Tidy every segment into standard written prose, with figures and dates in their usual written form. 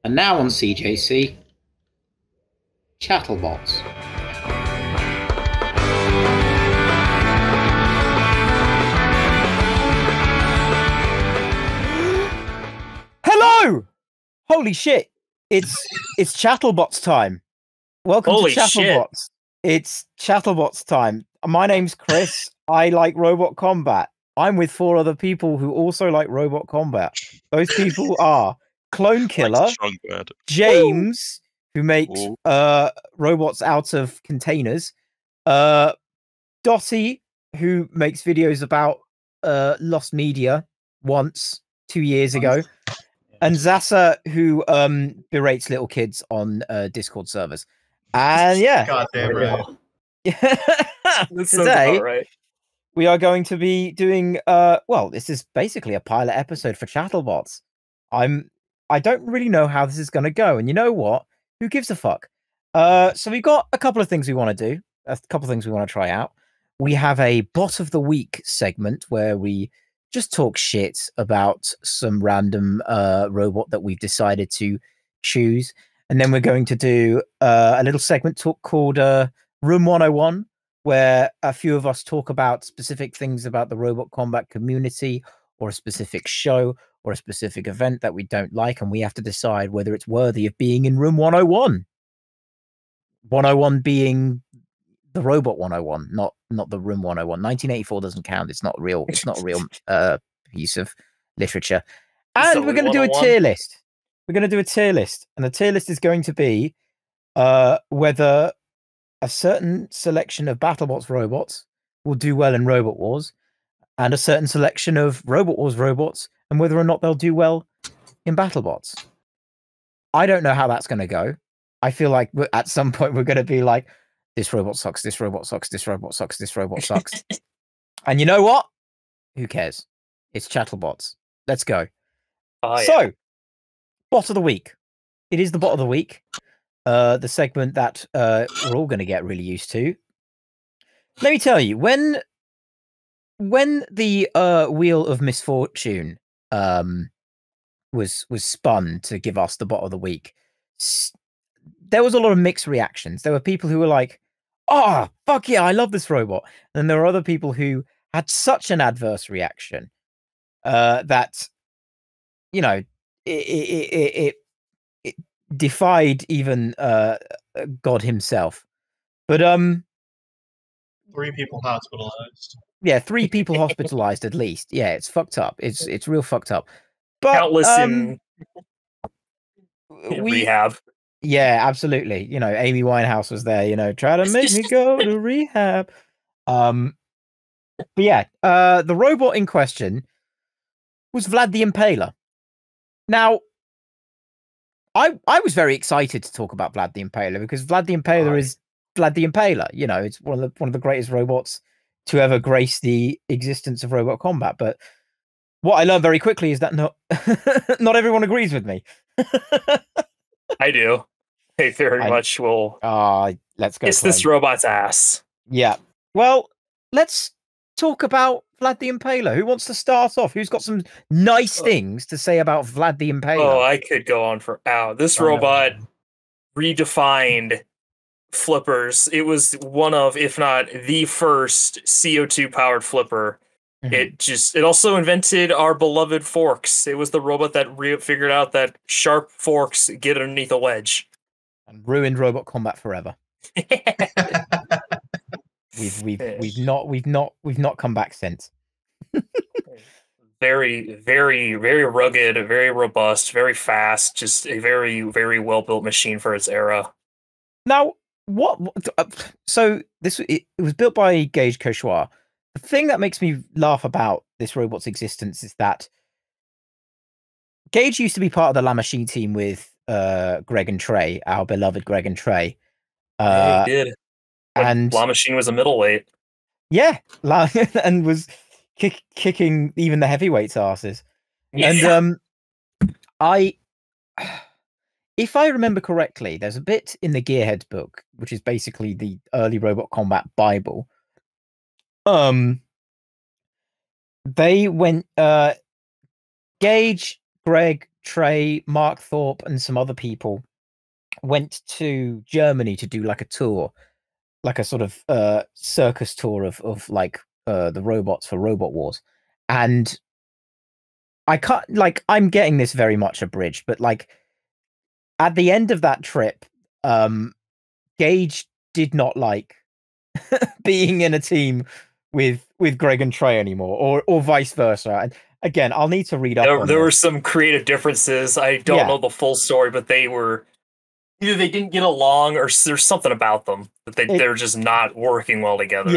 And now on CJC, ChattleBots. Hello! Holy shit! It's ChattleBots time. Welcome Holy to ChattleBots. shit. It's ChattleBots time. My name's Chris. I like robot combat. I'm with 4 other people who also like robot combat. Those people are Clone Killer, James, who makes robots out of containers, Dotty, who makes videos about lost media once 2 years ago, and Zasa, who berates little kids on Discord servers. And yeah, goddamn right. Today right. we are going to be doing well, this is basically a pilot episode for ChattleBots. I don't really know how this is going to go, and you know what? Who gives a fuck? So we've got a couple of things we want to do, a couple of things we want to try out. We have a bot of the week segment where we just talk shit about some random robot that we've decided to choose. And then we're going to do a little segment called Room 101, where a few of us talk about specific things about the robot combat community or a specific show or a specific event that we don't like, and we have to decide whether it's worthy of being in Room 101. 101 being the robot 101, not the Room 101. 1984 doesn't count. It's not real. It's not a real piece of literature. And we're going to do a tier list. We're going to do a tier list, and the tier list is going to be whether a certain selection of BattleBots robots will do well in Robot Wars, and a certain selection of Robot Wars robots, and whether or not they'll do well in BattleBots. I don't know how that's going to go. I feel like at some point we're going to be like, this robot sucks, this robot sucks, this robot sucks, this robot sucks. And you know what? Who cares? It's ChattleBots. Let's go. So, bot of the week. It is the bot of the week. The segment that we're all going to get really used to. Let me tell you, when the Wheel of Misfortune was spun to give us the bot of the week, there was a lot of mixed reactions. There were people who were like, oh, fuck yeah, I love this robot. And there were other people who had such an adverse reaction that, you know, it defied even God himself. But 3 people hospitalized. Yeah, 3 people hospitalized at least. Yeah, it's fucked up. It's real fucked up. But countless in rehab. Yeah, absolutely. You know, Amy Winehouse was there, you know, try to make me go to rehab. But yeah, the robot in question was Vlad the Impaler. Now, I was very excited to talk about Vlad the Impaler because Vlad the Impaler is Vlad the Impaler. You know, it's one of the greatest robots to ever grace the existence of robot combat. But what I learned very quickly is that not everyone agrees with me. I do. I very much will. Let's go. Kiss this robot's ass. Yeah. Well, let's talk about Vlad the Impaler. Who wants to start off? Who's got some nice things to say about Vlad the Impaler? Oh, I could go on for hours. This robot redefined flippers. It was one of, if not the first CO2 powered flipper. Mm-hmm. It also invented our beloved forks. It was the robot that figured out that sharp forks get underneath a wedge and ruined robot combat forever. We've not come back since. Very, very, very rugged, very robust, very fast. Just a very, very well built machine for its era. Now, so it was built by Gage Koshwar. The thing that makes me laugh about this robot's existence is that Gage used to be part of the La Machine team with Greg and Trey, our beloved Greg and Trey. He did. And La Machine was a middleweight. Yeah, and was kicking even the heavyweights' asses. Yeah. And if I remember correctly, there's a bit in the Gearheads book, which is basically the early robot combat Bible. They went Gage Greg, Trey, Mark Thorpe, and some other people went to Germany to do like a tour, like a sort of circus tour of like the robots for Robot Wars. And I can't, like, I'm getting this very much abridged, but like at the end of that trip, Gage did not like being in a team with Greg and Trey anymore, or vice versa. And again, I'll need to read up on There were this. some creative differences. I don't know the full story, but they were either they didn't get along or there's something about them that they're just not working well together.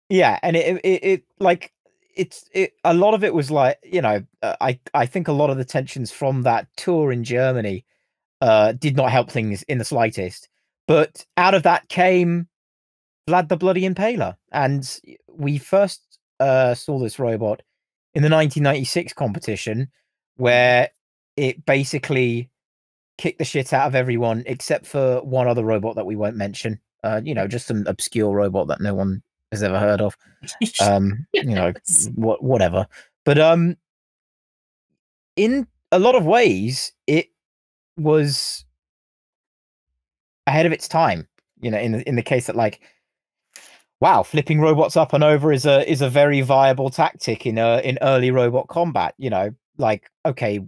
Yeah, and it like it a lot of it was like, you know, I think a lot of the tensions from that tour in Germany did not help things in the slightest. But out of that came Vlad the Bloody Impaler, and we first saw this robot in the 1996 competition, where it basically kicked the shit out of everyone except for one other robot that we won't mention. You know, just some obscure robot that no one has ever heard of. You know, whatever. But in a lot of ways, it was ahead of its time. You know, in the case that, like, wow, flipping robots up and over is a very viable tactic in early robot combat. You know, like, okay,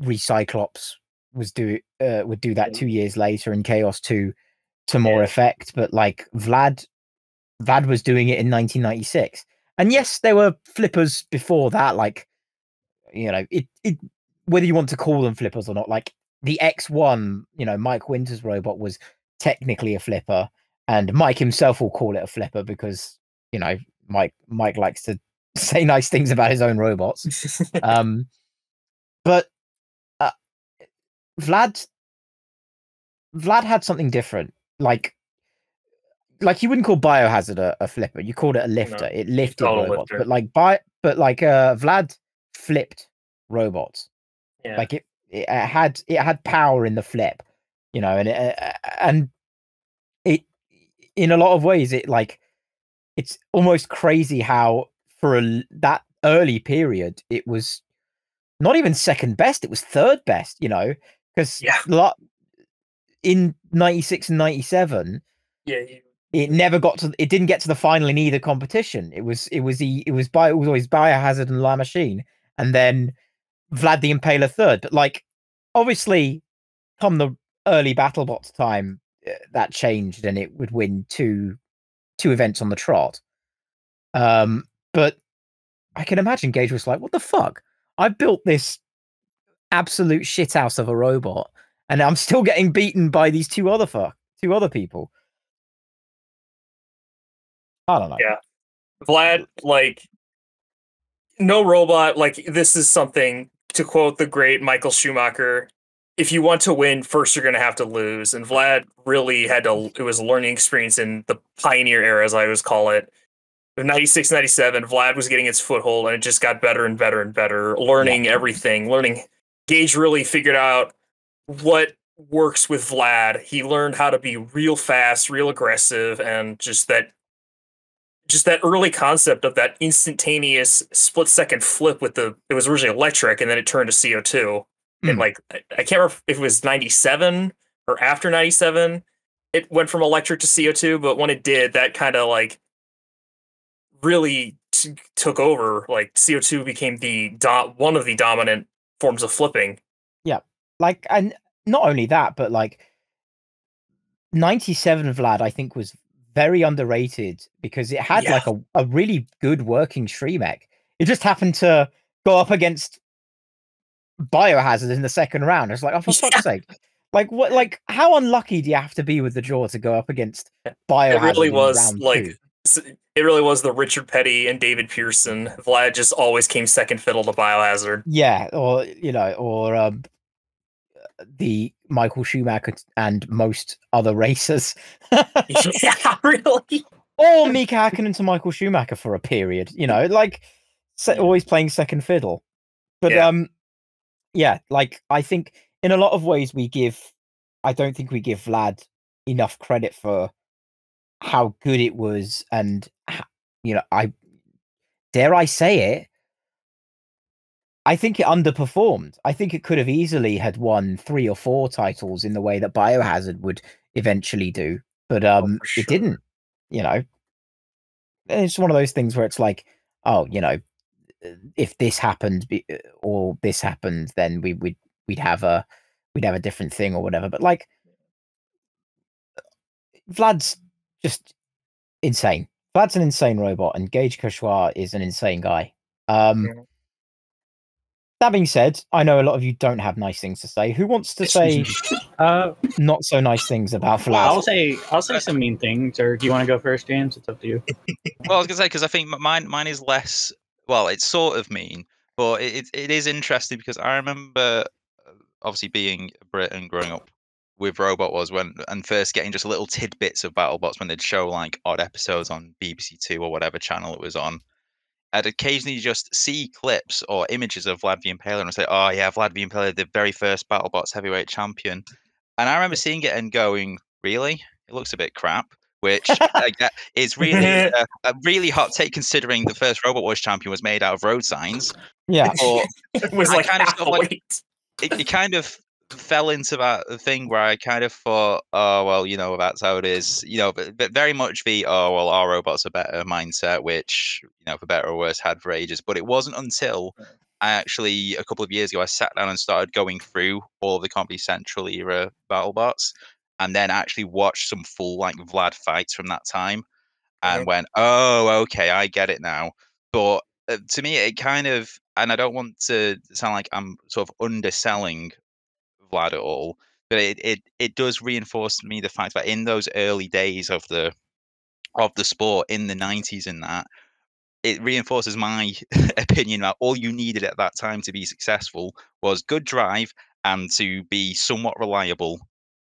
Recyclops would do that 2 years later in Chaos 2 to more effect, but like Vlad was doing it in 1996. And yes, there were flippers before that, like, you know, it whether you want to call them flippers or not, like the X1, you know, Mike Winter's robot was technically a flipper, and Mike himself will call it a flipper because, you know, Mike likes to say nice things about his own robots. But Vlad had something different. Like you wouldn't call Biohazard a flipper. You called it a lifter. No, it lifted robots. Lifter. But Vlad flipped robots. Yeah. Like it had power in the flip, you know, and it in a lot of ways it's almost crazy how for that early period it was not even second best, it was third best, you know, because in 96 and 97 it never got to, it didn't get to the final in either competition. It was always Biohazard and La Machine, and then Vlad the Impaler third. But like, obviously, come the early BattleBots time, that changed, and it would win two events on the trot. But I can imagine Gage was like, "What the fuck? I built this absolute shithouse of a robot, and I'm still getting beaten by these two other people." I don't know. Yeah, Vlad, like, no robot. Like, this is something, to quote the great Michael Schumacher, if you want to win, first you're going to have to lose. And Vlad really had to, it was a learning experience in the pioneer era, as I always call it. In 96, 97, Vlad was getting its foothold, and it just got better and better and better, learning everything, Gage really figured out what works with Vlad. He learned how to be real fast, real aggressive, and just that early concept of that instantaneous split-second flip with it was originally electric, and then it turned to CO2. And like, I can't remember if it was 97 or after 97, it went from electric to CO2, but when it did, that kind of like really took over. Like, CO2 became one of the dominant forms of flipping. Yeah, like, and not only that, but like 97 Vlad, I think, was very underrated because it had like a really good working Shremek. It just happened to go up against Biohazard in the second round. It's like, oh, for fuck's sake. Like, what? Like, how unlucky do you have to be with the draw to go up against Biohazard? It really was like, it really was the Richard Petty and David Pearson. Vlad just always came second fiddle to Biohazard. Yeah, or, you know, or the Michael Schumacher and most other racers. Yeah, really. Or Mika Hakkinen to Michael Schumacher for a period, you know, like always playing second fiddle. But yeah, like, I think in a lot of ways I don't think we give Vlad enough credit for how good it was, and, you know, dare I say it, I think it underperformed. I think it could have easily had won 3 or 4 titles in the way that Biohazard would eventually do, but sure. it didn't. You know, it's one of those things where it's like, oh, you know, if this happened or this happened, then we'd have a different thing or whatever. But like, Vlad's just insane. Vlad's an insane robot, and Gage Kashwa is an insane guy. That being said, I know a lot of you don't have nice things to say. Who wants to say not so nice things about Vlad? I'll say some mean things. Or do you want to go first, James? It's up to you. Well, I was gonna say because I think mine is less. Well, it's sort of mean, but it is interesting because I remember obviously being a Brit and growing up with Robot Wars and first getting just little tidbits of BattleBots when they'd show like odd episodes on BBC Two or whatever channel it was on. I'd occasionally just see clips or images of Vlad the Impaler and say, "Oh yeah, Vlad the Impaler, the very first BattleBots heavyweight champion." And I remember seeing it and going, "Really? It looks a bit crap." Which is really a really hot take considering the first Robot Wars champion was made out of road signs. Yeah, it was like half the weight. It kind of fell into that thing where I kind of thought, oh well, you know, that's how it is, you know, but very much the oh well, our robots are better mindset, which, you know, for better or worse had for ages. But it wasn't until I actually a couple of years ago I sat down and started going through all of the Comedy Central era BattleBots, and then actually watched some full like Vlad fights from that time, and went, oh okay, I get it now. But to me, it kind of, and I don't want to sound like I'm sort of underselling Vlad at all, but it does reinforce to me the fact that in those early days of the sport in the 90s and that, it reinforces my opinion that all you needed at that time to be successful was good drive and to be somewhat reliable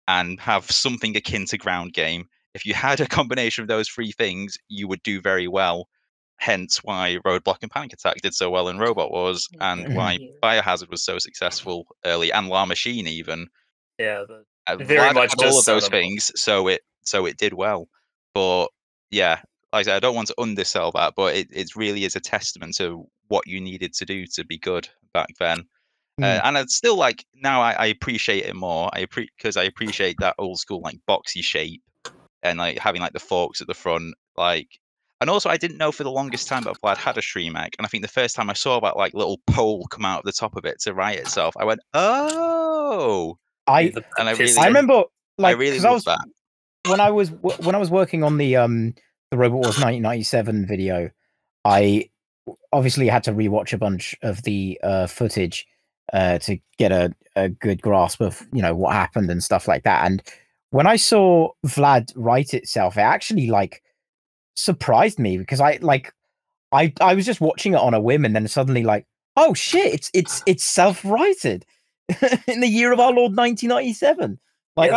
and have something akin to ground game. If you had a combination of those 3 things, you would do very well. Hence why Roadblock and Panic Attack did so well in Robot Wars, and why Biohazard was so successful early, and La Machine even. Yeah, very much had all of those things, so it did well. But yeah, like I said, I don't want to undersell that, but it really is a testament to what you needed to do to be good back then. And it's still like now I appreciate it more. Because I appreciate that old school like boxy shape and like having like the forks at the front, like. And also, I didn't know for the longest time that Vlad had a Shreemec. And I think the first time I saw that like little pole come out of the top of it to right itself, I went, "Oh!" I remember, like, I really loved that. When I was working on the Robot Wars 1997 video, I obviously had to rewatch a bunch of the footage to get a good grasp of, you know, what happened and stuff like that. And when I saw Vlad right itself, it actually like surprised me because I was just watching it on a whim and then suddenly like, oh shit, it's self-righted in the year of our Lord 1997. Like, yeah,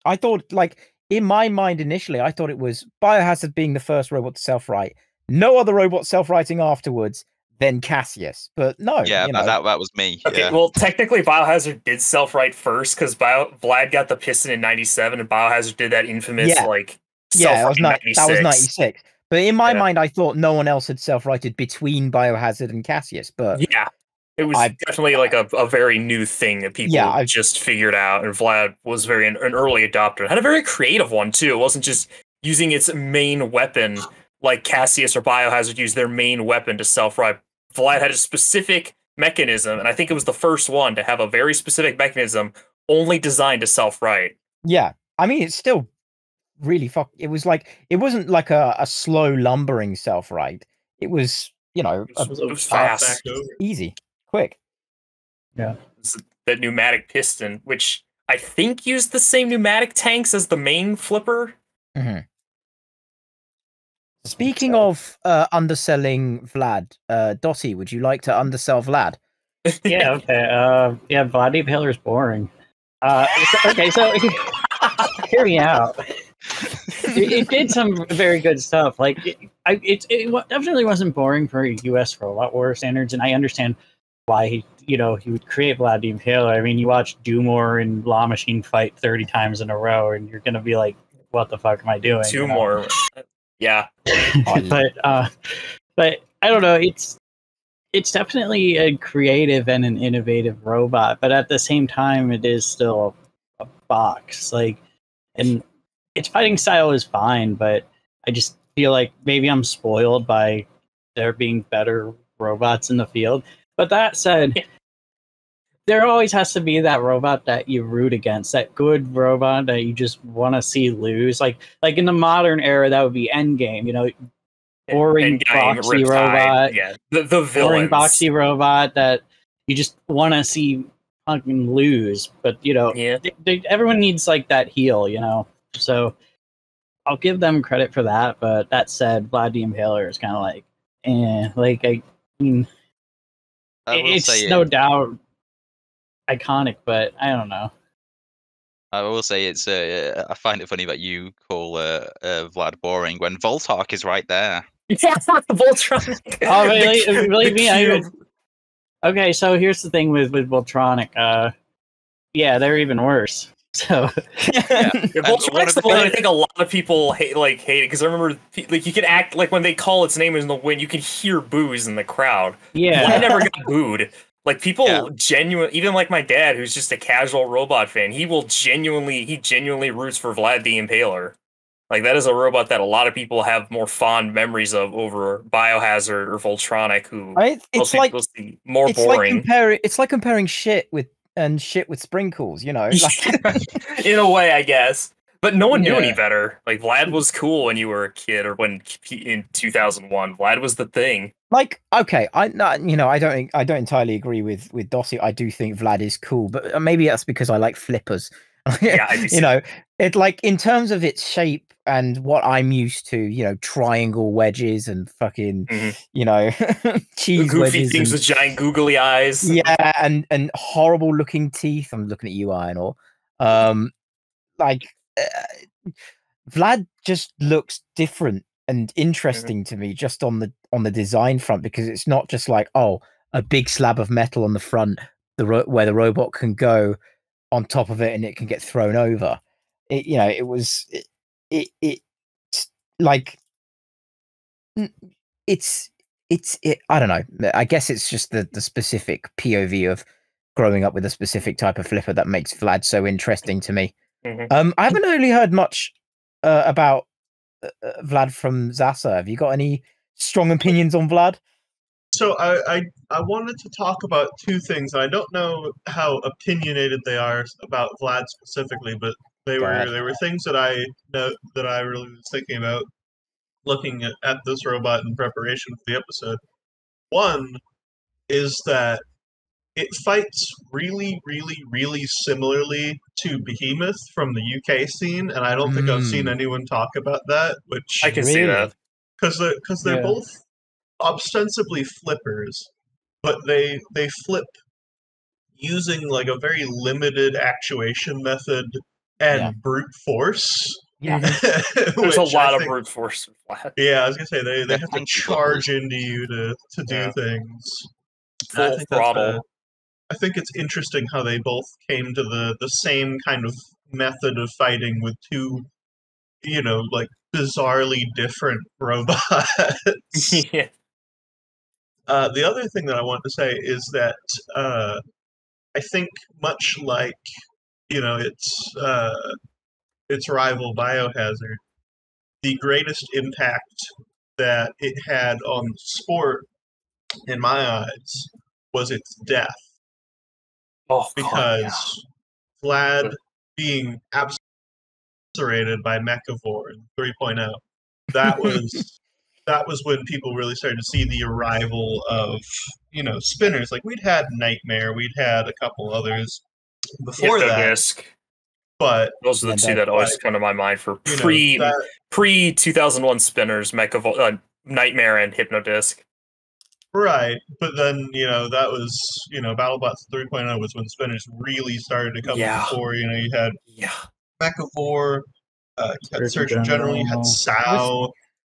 I thought like in my mind initially, I thought it was Biohazard being the first robot to self-right, no other robot self-righting afterwards, then Cassius. But no, yeah, you know. that was me. Okay, yeah. Well, technically Biohazard did self-right first because Vlad got the piston in 97 and Biohazard did that infamous like that was 96. But in my mind, I thought no one else had self-righted between Biohazard and Cassius. But yeah, it was definitely like a very new thing that people just figured out, and Vlad was an early adopter. It had a very creative one too. It wasn't just using its main weapon like Cassius or Biohazard used their main weapon to self-right. Vlad had a specific mechanism, and I think it was the first one to have a very specific mechanism only designed to self-right. Yeah, I mean, it's still really it was like, it wasn't like a slow lumbering self-right. It was, you know, it was fast, easy, quick. Yeah, the pneumatic piston, which I think used the same pneumatic tanks as the main flipper. Mm-hmm. Speaking of underselling Vlad, Dottie, would you like to undersell Vlad? Yeah, okay. Yeah, Vlad the Impaler is boring. So hear me out. It did some very good stuff. Like it definitely wasn't boring for U.S. Robot War standards, and I understand why he would create Vlad the Impaler. I mean, you watch Dumor and La Machine fight 30 times in a row, and you're gonna be like, "What the fuck am I doing?" Two more. Yeah. but I don't know. it's definitely a creative and an innovative robot, but at the same time, it is still a box. Like, and its fighting style is fine, but I just feel like maybe I'm spoiled by there being better robots in the field. But that said, there always has to be that robot that you root against, that good robot that you just want to see lose. Like in the modern era, that would be Endgame. You know, boring Endgame, boxy Riptide, robot. yeah, the Boring villains. boxy robot that you just want to see fucking lose. But you know, Yeah. everyone needs like that heel. You know, so I'll give them credit for that. But that said, Vlad the Impaler is kind of like, like I mean, I will it's say no doubt iconic, but I don't know. I will say it's. I find it funny that you call Vlad boring when Voltark is right there. Yeah, Voltron. Oh, really? The Really? Me? cube. Okay, so here's the thing with Voltronic. Yeah, they're even worse. So Yeah. Voltronic's the one I think a lot of people hate it because I remember like you can act like when they call its name in the wind, you can hear boos in the crowd. yeah, I never got booed. Like people Yeah. genuine, even like my dad, who's just a casual robot fan, he genuinely roots for Vlad the Impaler. Like that is a robot that a lot of people have more fond memories of over Biohazard or Voltronic, who It's most like people see more it's boring. like comparing shit with sprinkles. You know, like In a way, I guess. But no one knew Yeah. any better. Like Vlad was cool when you were a kid, or when in 2001, Vlad was the thing. Like, okay, I don't entirely agree with Dossie. I do think Vlad is cool, but maybe that's because I like flippers. Yeah, I do. You know, it like in terms of its shape and what I'm used to, you know, triangle wedges and fucking, you know, cheese Goofy wedges things with giant googly eyes. yeah, and horrible looking teeth. I'm looking at you, Ironor. Like Vlad just looks different and interesting to me just on the design front, because it's not just like, oh, a big slab of metal on the front where the robot can go on top of it and it can get thrown over. You know, it like it's I don't know, I guess it's just the specific POV of growing up with a specific type of flipper that makes Vlad so interesting to me. I haven't really heard much about Vlad from Zasa. Have you got any strong opinions on Vlad? So I wanted to talk about two things. I don't know how opinionated they are about Vlad specifically, but they were things that I really was thinking about looking at this robot in preparation for the episode. One is that it fights really, really, really similarly to Behemoth from the UK scene, and I don't think I've seen anyone talk about that. Which I can see that because they're Yeah. both ostensibly flippers, but they flip using like a very limited actuation method and brute force. Yeah. there's a lot of brute force. Yeah, I was gonna say they They're have to tanky charge into you to do things. And I Full think throttle. I think it's interesting how they both came to the same kind of method of fighting with two, you know, like bizarrely different robots. Yeah. The other thing that I want to say is that I think much like, you know, its rival Biohazard, the greatest impact that it had on sport, in my eyes, was its death. Oh, Because Vlad being eviscerated by Mechivore in 3.0, that was when people really started to see the arrival of, you know, spinners. Like we'd had Nightmare, we'd had a couple others before that, Disc. but Those are the two that always come to my mind for pre 2001 spinners, Nightmare and Hypnodisc. Right, but then, you know, that was, you know, BattleBots 3.0 was when spinners really started to come to the fore. You know, you had Mechivore, you had Surgeon General, you had Sao.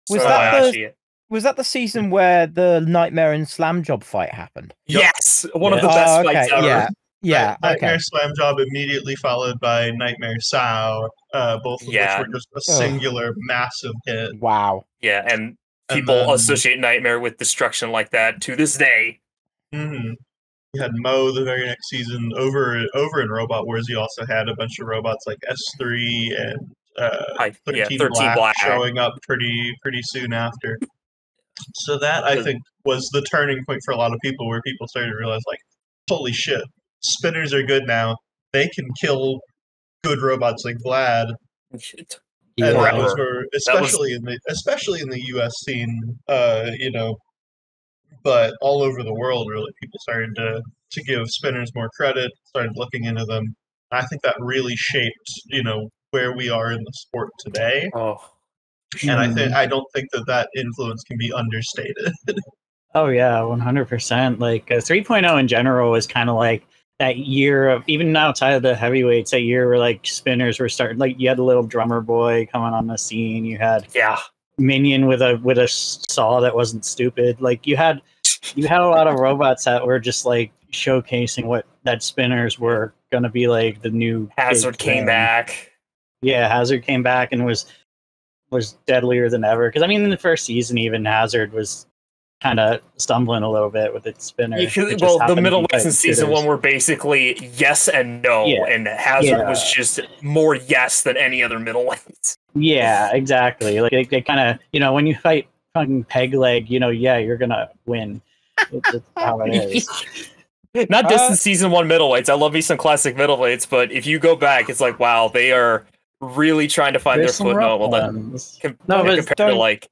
Was that the season where the Nightmare and Slam Job fight happened? Yes, one of the best fights ever. Yeah, Nightmare Slam Job immediately followed by Nightmare Sao, both of which were just a singular massive hit. Wow. Yeah, and people associate Nightmare with destruction like that to this day. Mm-hmm. You had Mo the very next season over in Robot Wars. You also had a bunch of robots like S3 and 13 13 Black Black. showing up pretty soon after. So that I think was the turning point for a lot of people, where people started to realize, like, holy shit, spinners are good now. They can kill good robots like Vlad. And that was where, especially in the U.S. scene, but all over the world, really, people started to give spinners more credit, started looking into them. I think that really shaped, where we are in the sport today. Oh, and I don't think that influence can be understated. Oh yeah, 100%. Like 3.0 in general was kind of like that year of, even outside of the heavyweights, that year where like spinners were starting. Like you had a little drummer boy coming on the scene. You had Minion with a saw that wasn't stupid. Like you had a lot of robots that were just like showcasing what that spinners were gonna be like. The new Hazard came back. Yeah, Hazard came back and was deadlier than ever. Because I mean, in the first season, even Hazard was kind of stumbling a little bit with its spinner. Well, the middleweights in season 1 were basically yes and no, and Hazard was just more yes than any other middleweights. Yeah, exactly. Like they kind of, when you fight fucking peg leg, you're gonna win. It's just how it is. Not just in season 1 middleweights. I love me some classic middleweights, but if you go back, it's like, wow, they are really trying to find their footnote. Compared to like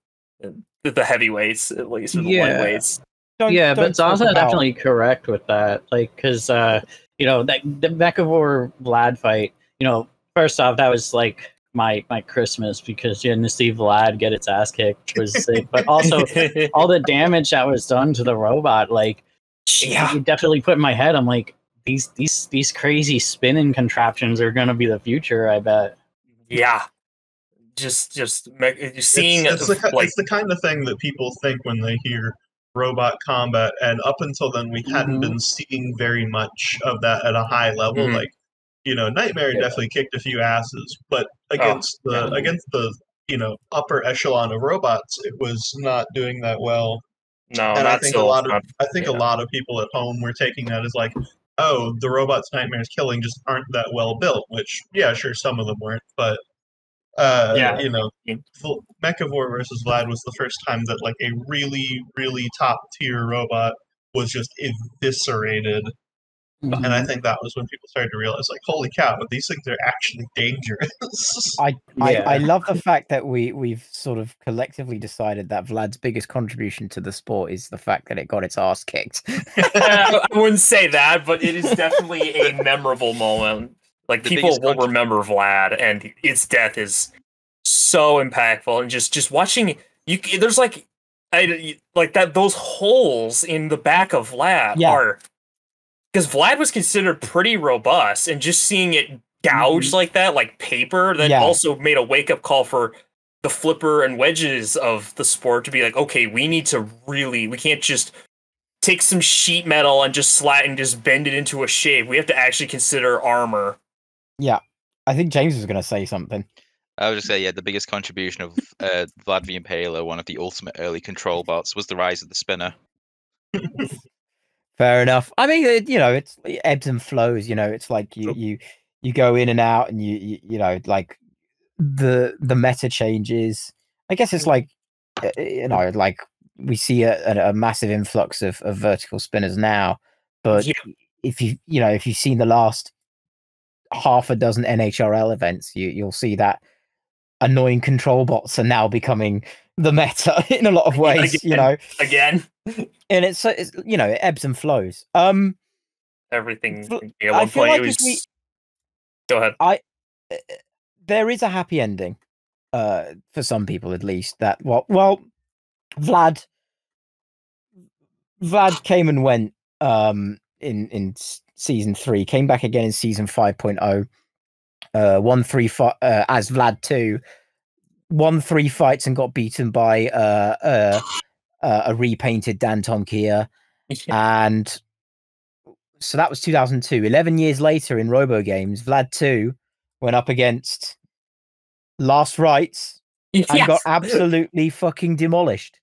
the heavyweights, at least, or the lightweights. But Zaza definitely correct with that. Like, because that the MechAvor Vlad fight. First off, that was like my Christmas, because getting to see Vlad get its ass kicked was sick. But also all the damage that was done to the robot, like, it definitely put in my head. I'm like, these crazy spinning contraptions are gonna be the future, I bet. Yeah. Just seeing it's the kind of thing that people think when they hear robot combat, and up until then we hadn't been seeing very much of that at a high level. Like, Nightmare definitely kicked a few asses, but against the upper echelon of robots, it was not doing that well. No, and not I think so. A lot of people at home were taking that as like, oh, the robots Nightmare's killing just aren't that well built. Which, yeah, sure, some of them weren't, but MechAvor versus Vlad was the first time that like a really, really top tier robot was just eviscerated. And I think that was when people started to realize, like, holy cow, these things are actually dangerous. I love the fact that we've sort of collectively decided that Vlad's biggest contribution to the sport is the fact that it got its ass kicked. I wouldn't say that, but it is definitely a memorable moment. Like, people will remember Vlad, and its death is so impactful. And just watching there's like that, those holes in the back of Vlad are, because Vlad was considered pretty robust, and just seeing it gouged like that, like paper, that also made a wake up call for the flipper and wedges of the sport to be like, okay, we can't just take some sheet metal and just bend it into a shape. We have to actually consider armor. Yeah, I think James was going to say something. I would just say, the biggest contribution of Vlad the Impaler, one of the ultimate early control bots, was the rise of the spinner. Fair enough. I mean, it's ebbs and flows. It's like you go in and out, and you like the meta changes. I guess it's like like we see a massive influx of vertical spinners now, but if you've seen the last half a dozen NHRL events, you'll see that annoying control bots are now becoming the meta in a lot of ways. Again. And it's it ebbs and flows. Everything. At one point, like it was. Go ahead. There is a happy ending, for some people at least. That Vlad came and went in season 3, came back again in season 5.0. Won 3 as Vlad 2. Won 3 fights and got beaten by a repainted Danton Kia. And so that was 2002. 11 years later in Robo Games, Vlad 2 went up against Last Rites and got absolutely fucking demolished.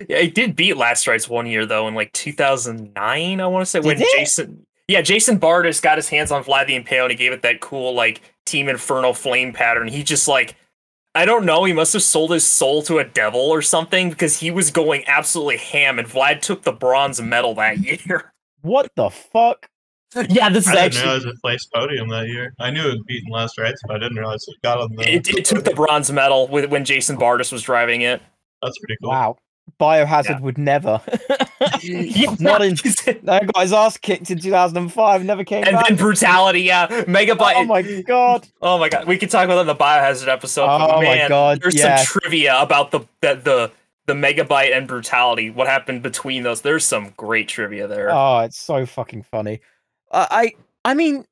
Yeah, it did beat Last Rites one year though in like 2009. I want to say when Jason Bardis got his hands on Vlad the Impaler and he gave it that cool like Team Inferno flame pattern. He just like I don't know. He must have sold his soul to a devil or something because he was going absolutely ham, and Vlad took the bronze medal that year. What the fuck? Yeah, this is I didn't actually. realize it placed podium that year. I knew it had beaten Last Rites, but I didn't realize it got on the. It took the bronze medal when Jason Bardis was driving it. That's pretty cool. Wow. Biohazard would never. Not in. That got his ass kicked in 2005. Never came back. And then Brutality, yeah. Megabyte. Oh my god. Oh my god. We can talk about that in the Biohazard episode. Oh my god. There's some trivia about the Megabyte and Brutality. What happened between those? There's some great trivia there. Oh, it's so fucking funny. I mean,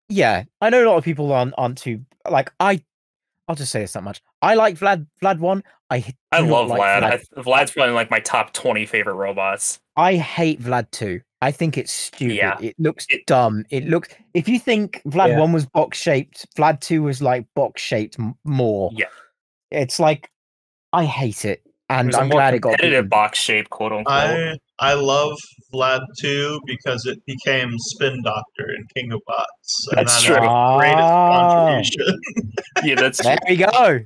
yeah. I know a lot of people aren't too like I'll just say this that much. I like Vlad 1. I love like Vlad. Vlad's probably like my top 20 favorite robots. I hate Vlad 2. I think it's stupid. Yeah. It looks dumb. It looks. If you think Vlad 1 was box shaped, Vlad 2 was like box shaped more. Yeah. It's like I hate it, and I'm glad it got competitive box shape, quote unquote. I love Vlad 2 because it became Spin Doctor in King of Bots. And that's true. Greatest contribution. Yeah, that's there we go.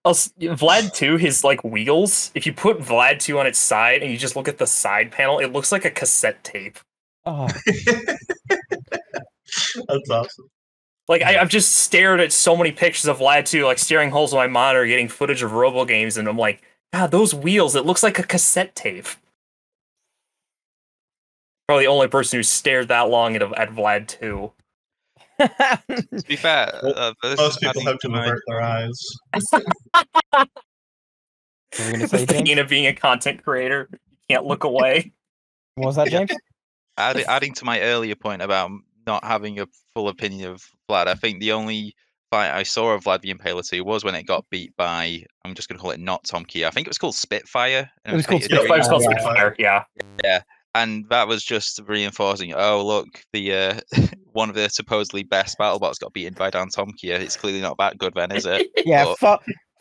Vlad 2, his like wheels, if you put Vlad 2 on its side and you just look at the side panel, it looks like a cassette tape. Oh. That's awesome. Like I've just stared at so many pictures of Vlad 2, like staring holes in my monitor, getting footage of Robo games, and I'm like, God, those wheels, it looks like a cassette tape. Probably the only person who stared that long at Vlad 2. To be fair, most people have to avert their eyes. The pain of being a content creator. You can't look away. What was that, James? Adding to my earlier point about not having a full opinion of Vlad, I think the only fight I saw of Vlad the Impaler 2 was when it got beat by, I'm just going to call it not Tom Key. I think it was called Spitfire. It was called Spitfire, yeah. Yeah. And that was just reinforcing, oh, look, the one of the supposedly best BattleBots got beaten by Dan Tomkia. It's clearly not that good then, is it? Yeah,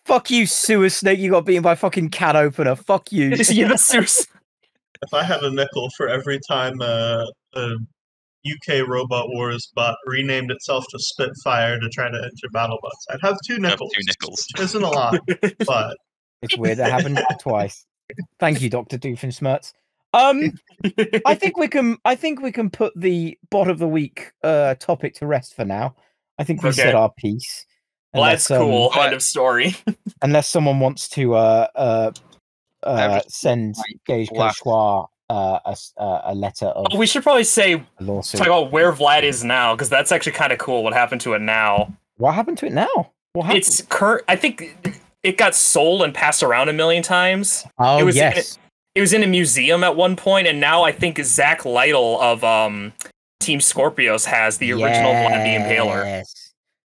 fuck you, Sewer Snake. You got beaten by fucking Can Opener. Fuck you. Yeah, the Sewer If I had a nickel for every time a UK Robot Wars bot renamed itself to Spitfire to try to enter BattleBots, I'd have two nickels. Which isn't a lot, but... It's weird. That happened twice. Thank you, Dr. Doofenshmirtz. I think we can put the bot of the week topic to rest for now. I think we said our piece. Vlad's cool. End of story. Unless someone wants to send Gage Keshwa a letter of. We should probably say talk about where Vlad is now, because that's actually kind of cool. What happened to it now? What happened to it now? What happened? It's I think it got sold and passed around a million times. Oh, yes. It was in a museum at one point, and now I think Zach Lytle of Team Scorpios has the original Vlad the Impaler.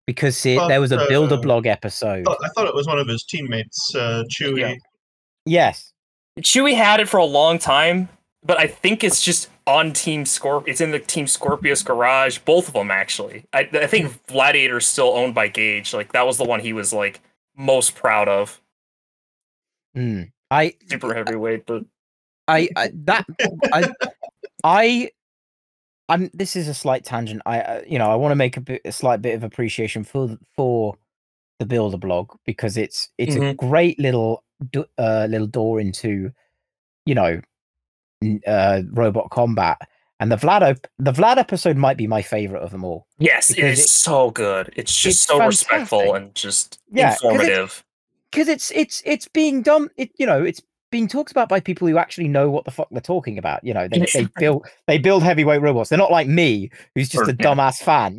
Because there was a Build-A-Blog episode. I thought it was one of his teammates, Chewie. Yeah. Yes. Chewie had it for a long time, but I think it's just on Team Scorp. It's in the Team Scorpios garage. Both of them, actually. I think Gladiator's still owned by Gage. Like, that was the one he was, like, most proud of. Super heavyweight, but... This is a slight tangent. I want to make a slight bit of appreciation for the Build-A-Blog, because it's a great little door into, robot combat. And the Vlad episode might be my favorite of them all. Yes, it is so good. It's just so fantastic. Respectful and just informative. Because it's being done. It's being talked about by people who actually know what the fuck they're talking about. They build heavyweight robots. They're not like me, who's just a dumbass fan.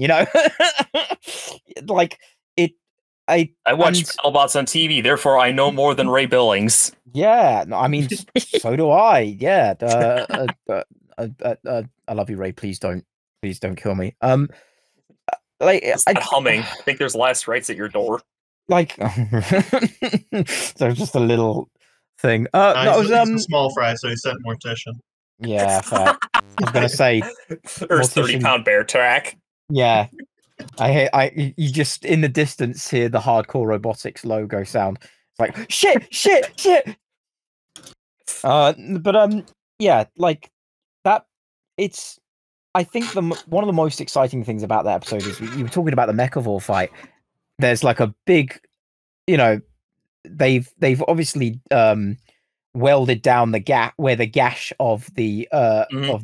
Like it. I watch BattleBots on TV, therefore I know more than Ray Billings. Yeah, I mean, so do I. Yeah, I love you, Ray. Please don't kill me. Humming. I think there's last rites at your door. Like, so just a little thing. He's a small fry, so he sent Mortician. Yeah, fair. I was gonna say, or 30-pound bear track. Yeah, you just in the distance hear the Hardcore Robotics logo sound. It's like shit. Yeah, like that. It's. I think one of the most exciting things about that episode is you were talking about the Mechivore fight. There's like a big, you know, they've obviously welded down the gap where the gash of the of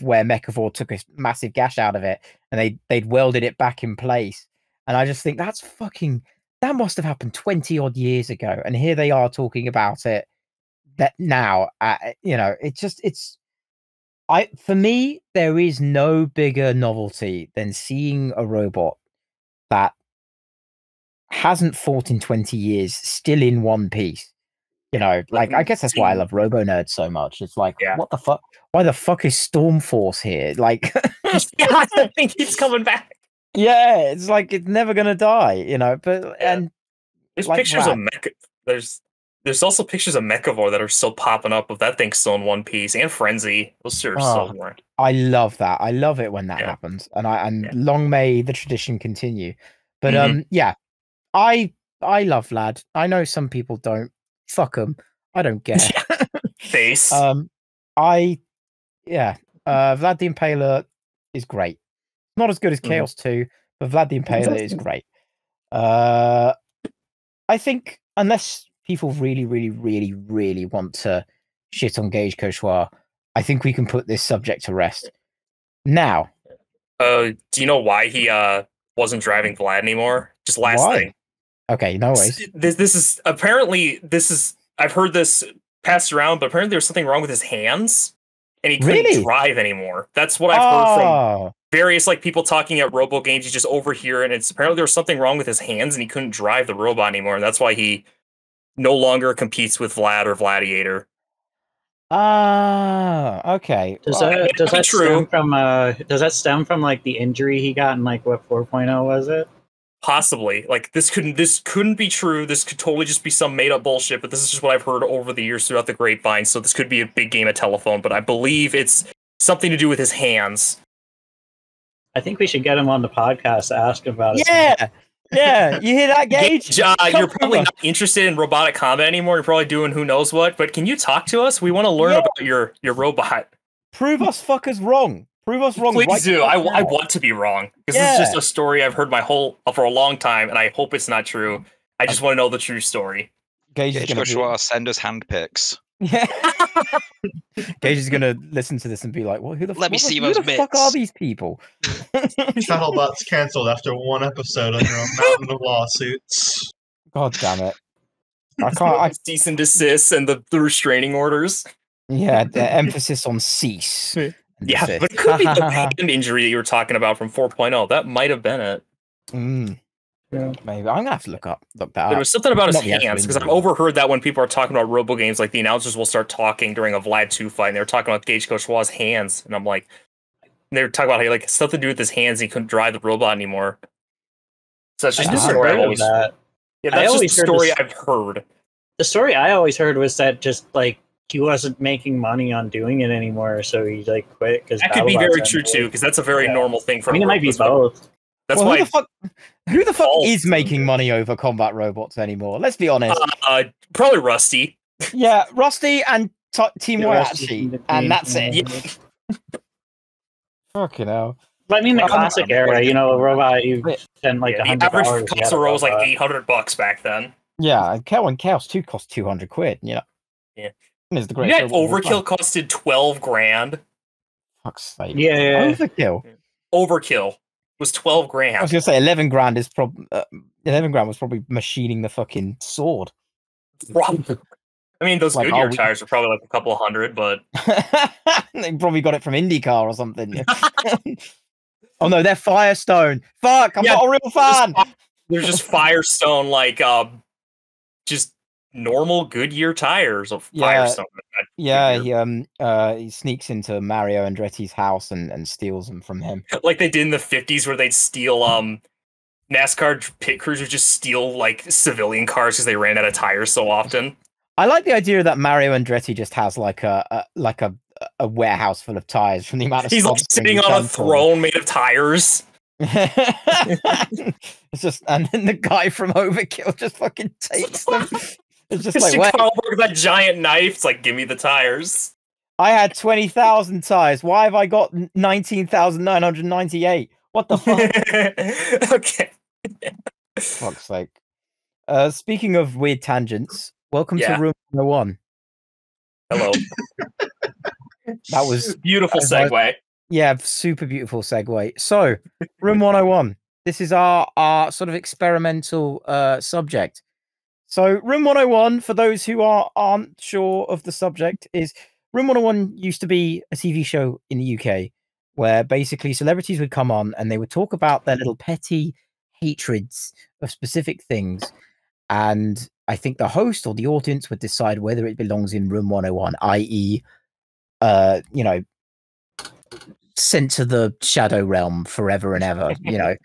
where Mechivore took a massive gash out of it, and they'd welded it back in place. And I just think that must have happened 20 odd years ago, and here they are talking about it that now. For me, there is no bigger novelty than seeing a robot that hasn't fought in 20 years still in one piece. Like I guess that's why I love Robo Nerd so much. It's like, what the fuck? Why the fuck is Stormforce here? Like, I think he's coming back. Yeah, it's like it's never gonna die, But and there's pictures of there's also pictures of Mechivore that are still popping up of that thing still in one piece, and Frenzy. Those are still more. I love that. I love it when that happens, and long may the tradition continue. But I love Vlad. I know some people don't. Fuck them. I don't care. Face. Vlad the Impaler is great. Not as good as Chaos 2, but Vlad the Impaler is great. I think unless people really, really, really, really want to shit on Gage Cauchoir, I think we can put this subject to rest. Now. Do you know why he wasn't driving Vlad anymore? Just last thing. Okay, no worries. This is I've heard this passed around, but apparently there's something wrong with his hands, and he couldn't drive anymore. That's what I've heard from various people talking at Robo Games. You just overhear, and it's apparently there was something wrong with his hands, and he couldn't drive the robot anymore, and that's why he no longer competes with Vlad or Gladiator. Okay. Does that stem from like the injury he got in like what 4.0 was it? Possibly. This couldn't be true. This could totally just be some made up bullshit, but this is just what I've heard over the years throughout the grapevine. So this could be a big game of telephone, but I believe it's something to do with his hands. I think we should get him on the podcast to ask him about it. Yeah, you hear that, Gage? You're probably not interested in robotic combat anymore. You're probably doing who knows what, but can you talk to us? We want to learn about your robot. Prove us fuckers wrong. Prove us wrong. Please do. I want to be wrong. Because this is just a story I've heard for a long time, and I hope it's not true. I just want to know the true story. Gage send us hand pics. Yeah. Gage is going to listen to this and be like, well, who the fuck are these people? ChattleBots cancelled after one episode under a mountain of lawsuits. God damn it. I cease and desist and the restraining orders. Yeah, the emphasis on cease. Yeah, but it could be the hand injury that you were talking about from 4.0. That might have been it. Yeah, maybe. I'm going to have to look that up. There was something about his hands, because I've overheard that when people are talking about Robo Games, the announcers will start talking during a Vlad 2 fight, and they were talking about Gage Cauchoir's hands, and I'm like, they were talking about how something to do with his hands, he couldn't drive the robot anymore. So that's just the story I've always heard. Yeah, that's just the story I've heard. The story I always heard was that just he wasn't making money on doing it anymore, so he quit. Because that could be very true too, because that's a very normal thing for. it might be both. That's why. Who the fuck is making money over combat robots anymore? Let's be honest. Probably Rusty. Yeah, Rusty and Team Waiachi, and that's it. Yeah. Fucking hell. But I mean, the classic era, a robot you spend $100. The average cost of was $800 back then. Yeah, and Chaos 2 cost $200. Yeah. It's the great. Overkill costed $12,000. Fuck's sake. Yeah. Overkill was $12,000. I was gonna say $11,000 is $11,000 was probably machining the fucking sword. Probably. I mean, those Goodyear tires are probably a couple hundred, but they probably got it from IndyCar or something. Oh no, they're Firestone. Fuck, I'm not a real fan. They're just Firestone, just normal Goodyear tires of Firestone. Yeah, he sneaks into Mario Andretti's house and steals them from him. Like they did in the 50s where they'd steal NASCAR pit crews would just steal civilian cars because they ran out of tires so often. I like the idea that Mario Andretti just has a warehouse full of tires from the amount of he's sitting on a throne made of tires. It's just, and then the guy from Overkill just fucking takes them. It's just like, wait, Carl with that giant knife. It's like, give me the tires. I had 20,000 tires. Why have I got 19,998? What the fuck? Okay. Fuck's sake. Speaking of weird tangents, welcome Yeah. to Room 101. Hello. That was Beautiful segue. Yeah, super beautiful segue. So, Room 101. This is our sort of experimental subject. So, Room 101, for those who aren't sure of the subject, is Room 101 used to be a TV show in the UK where basically celebrities would come on and they would talk about their little petty hatreds of specific things. And I think the host or the audience would decide whether it belongs in Room 101, i.e., you know, sent to the shadow realm forever and ever, you know.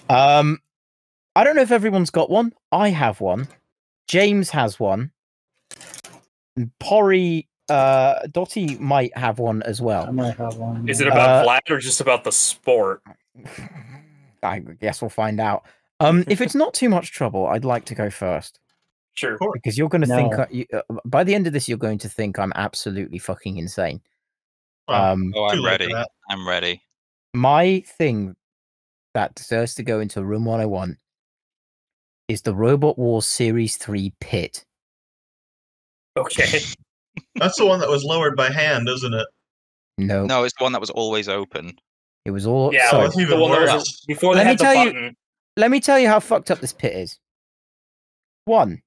I don't know if everyone's got one. I have one. James has one. And Pori Dottie might have one as well. I might have one. Is it about Vlad or just about the sport? I guess we'll find out. If it's not too much trouble, I'd like to go first. Sure. Because you're going to think, by the end of this, you're going to think I'm absolutely fucking insane. I'm ready. I'm ready. My thing that deserves to go into Room 101 is the Robot Wars Series 3 pit. Okay. That's the one that was lowered by hand, isn't it? No. No, it's the one that was always open. It was all... Yeah, so, it's even the one that worse. was before they had the button. Let me tell you how fucked up this pit is. One,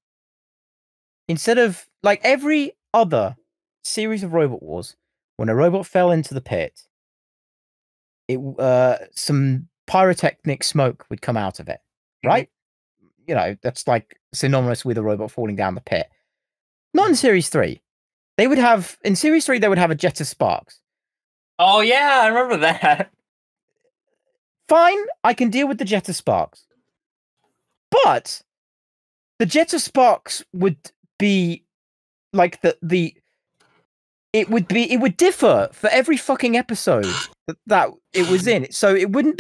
instead of... Like, every other series of Robot Wars, when a robot fell into the pit, some pyrotechnic smoke would come out of it, right? You know, that's like synonymous with a robot falling down the pit. Not in Series 3. They would have... In Series 3, they would have a jet of sparks. Oh, yeah, I remember that. Fine, I can deal with the jet of sparks. But the jet of sparks would be like it would differ for every fucking episode that it was in. So it wouldn't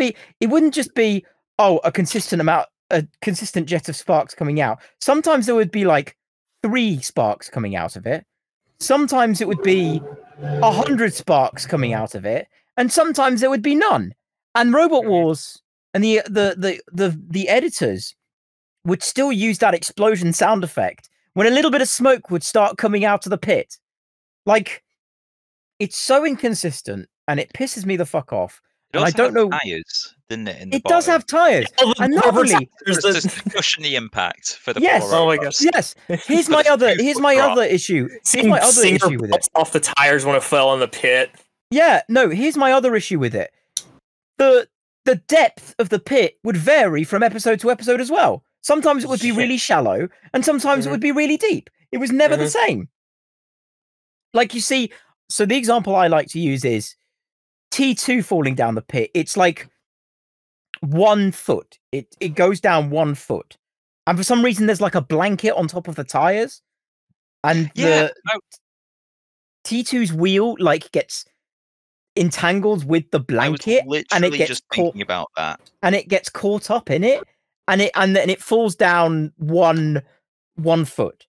just be, oh, a consistent jet of sparks coming out. Sometimes there would be like 3 sparks coming out of it. Sometimes it would be 100 sparks coming out of it, and sometimes there would be none. And Robot Wars and the editors would still use that explosion sound effect when a little bit of smoke would start coming out of the pit. Like, it's so inconsistent, and it pisses me the fuck off. It and I don't know. Tires, didn't it? It does have tires, and not only just to cushion the impact for the yes. Oh my gosh. Yes. Here's my other issue. Here's my other issue with it. Off the tires when it fell in the pit. Yeah, no. Here's my other issue with it. The depth of the pit would vary from episode to episode as well. Sometimes it would be really shallow, and sometimes it would be really deep. It was never the same. Like, you see, so the example I like to use is T2 falling down the pit. It's like 1 foot. It goes down 1 foot. And for some reason, there's like a blanket on top of the tires. And T2's wheel like gets entangled with the blanket, and it gets just thinking about that, and it gets caught up in it, and then it falls down 1 foot.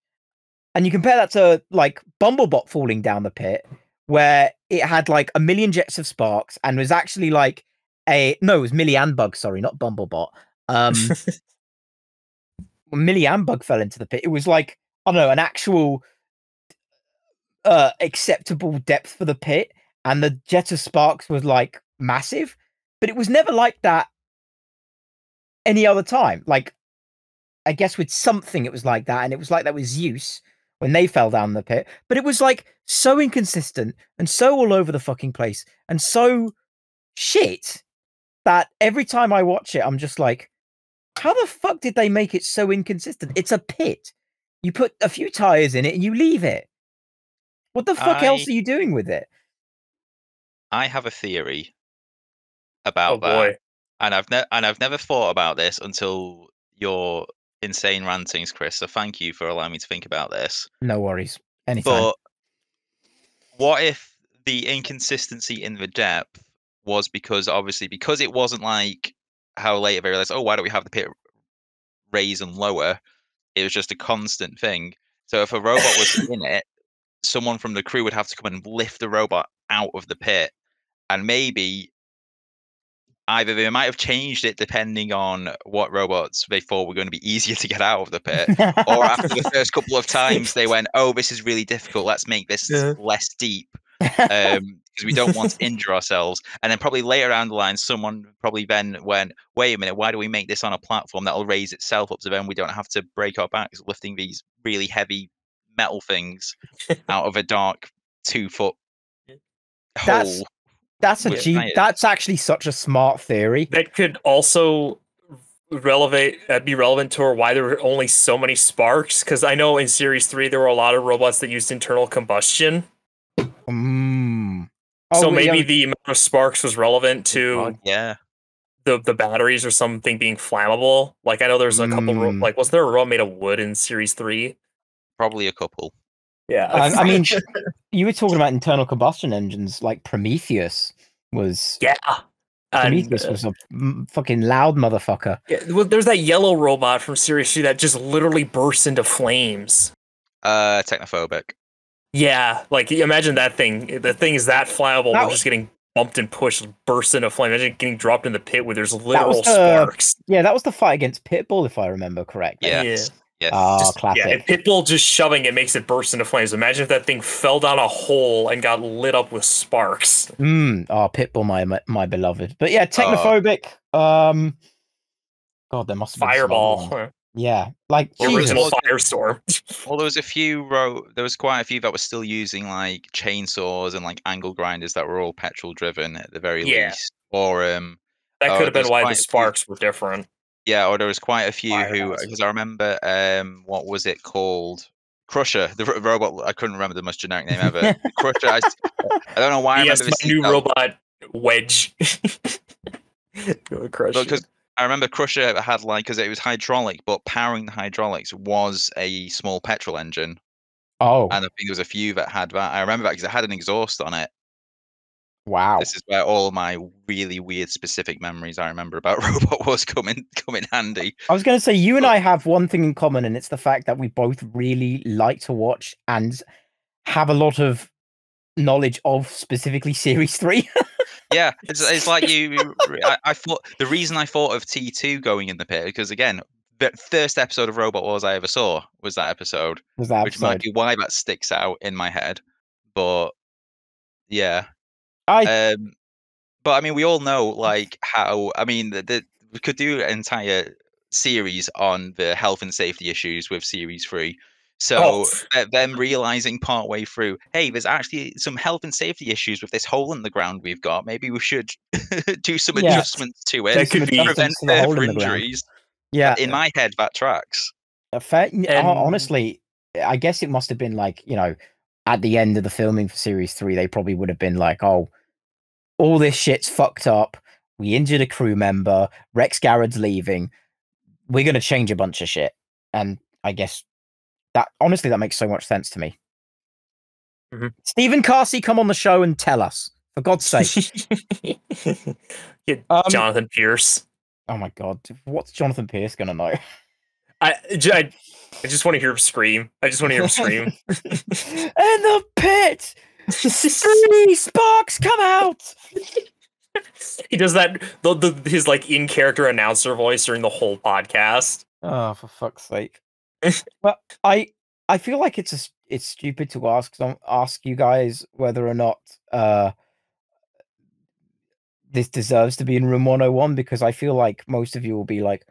And you compare that to like Bumblebot falling down the pit, where it had like a million jets of sparks and was actually like it was Millianbug, sorry, not Bumblebot. When Millianbug fell into the pit, it was like, I don't know, an actual acceptable depth for the pit, and the jet of sparks was like massive, but it was never like that any other time. Like, I guess with something it was like that, and it was like that with Zeus when they fell down the pit, but it was like so inconsistent and so all over the fucking place and so shit that every time I watch it, I'm just like, how the fuck did they make it so inconsistent? It's a pit. You put a few tires in it and you leave it. What the fuck else are you doing with it? I have a theory about that. Boy. And I've never thought about this until your insane rantings, Chris. So thank you for allowing me to think about this. No worries. Anytime. But what if the inconsistency in the depth was because it wasn't like how later they realized, oh, why don't we have the pit raise and lower? It was just a constant thing. So if a robot was in it, someone from the crew would have to come and lift the robot out of the pit, and maybe either they might have changed it depending on what robots they thought were going to be easier to get out of the pit, or after the first couple of times they went, "Oh, this is really difficult. Let's make this less deep." Because we don't want to injure ourselves. And then probably later down the line, someone probably then went, wait a minute, why do we make this on a platform that'll raise itself up, so then we don't have to break our backs lifting these really heavy metal things out of a dark 2-foot hole. That's actually such a smart theory. That could also be relevant to why there were only so many sparks, because I know in Series 3 there were a lot of robots that used internal combustion. So maybe the amount of sparks was relevant to the batteries or something being flammable. Like I know there's a couple was there a robot made of wood in Series 3? Probably a couple. Yeah. I mean, you were talking about internal combustion engines, like Prometheus was. Yeah. Prometheus was a fucking loud motherfucker. Yeah, well, there's that yellow robot from Series 3 that just literally bursts into flames. Technophobic. Yeah, like imagine that thing. The thing is that flammable. We're just getting bumped and pushed, bursts into flame. Imagine getting dropped in the pit where there's literal sparks. Yeah, that was the fight against Pitbull, if I remember correctly. Yes. Classic. Yeah, and Pitbull just shoving it makes it burst into flames. Imagine if that thing fell down a hole and got lit up with sparks. Pitbull, my beloved. But yeah, technophobic. God, there must have been Fireball. Yeah, like original Firestorm. Well, there was quite a few that were still using like chainsaws and like angle grinders that were all petrol driven at the very least. Or that could have been why the sparks were different. Yeah, or there was quite a few because I remember what was it called? Crusher, the robot. I couldn't remember the most generic name ever. Crusher. I don't know why. Yes, my new robot Wedge. Because I remember Crusher had because it was hydraulic, but powering the hydraulics was a small petrol engine. Oh, and I think there was a few that had that. I remember that because it had an exhaust on it. Wow, this is where all of my really weird specific memories I remember about Robot Wars come in handy. I was going to say you and I have one thing in common, and it's the fact that we both really like to watch and have a lot of knowledge of specifically Series 3. Yeah, it's like I thought the reason I thought of T2 going in the pit because again, the first episode of Robot Wars I ever saw was that episode, which might be why that sticks out in my head. But yeah, but I mean, we all know like how we could do an entire series on the health and safety issues with Series 3. So them realizing partway through, hey, there's actually some health and safety issues with this hole in the ground we've got. Maybe we should do some adjustments to it. That could prevent further injuries. Yeah, in my head, that tracks. Honestly, I guess it must have been like, at the end of the filming for Series 3, they probably would have been like, oh, all this shit's fucked up. We injured a crew member. Rex Garrett's leaving. We're going to change a bunch of shit. And I guess that makes so much sense to me. Mm-hmm. Stephen Carsey, come on the show and tell us, for God's sake. Jonathan Pierce. Oh my God, what's Jonathan Pierce gonna know? I just want to hear him scream. I just want to hear him scream. In the pit, 3 sparks come out. He does that his like in character announcer voice during the whole podcast. Oh, for fuck's sake! Well, I feel like it's stupid to ask you guys whether or not this deserves to be in Room 101 because I feel like most of you will be like,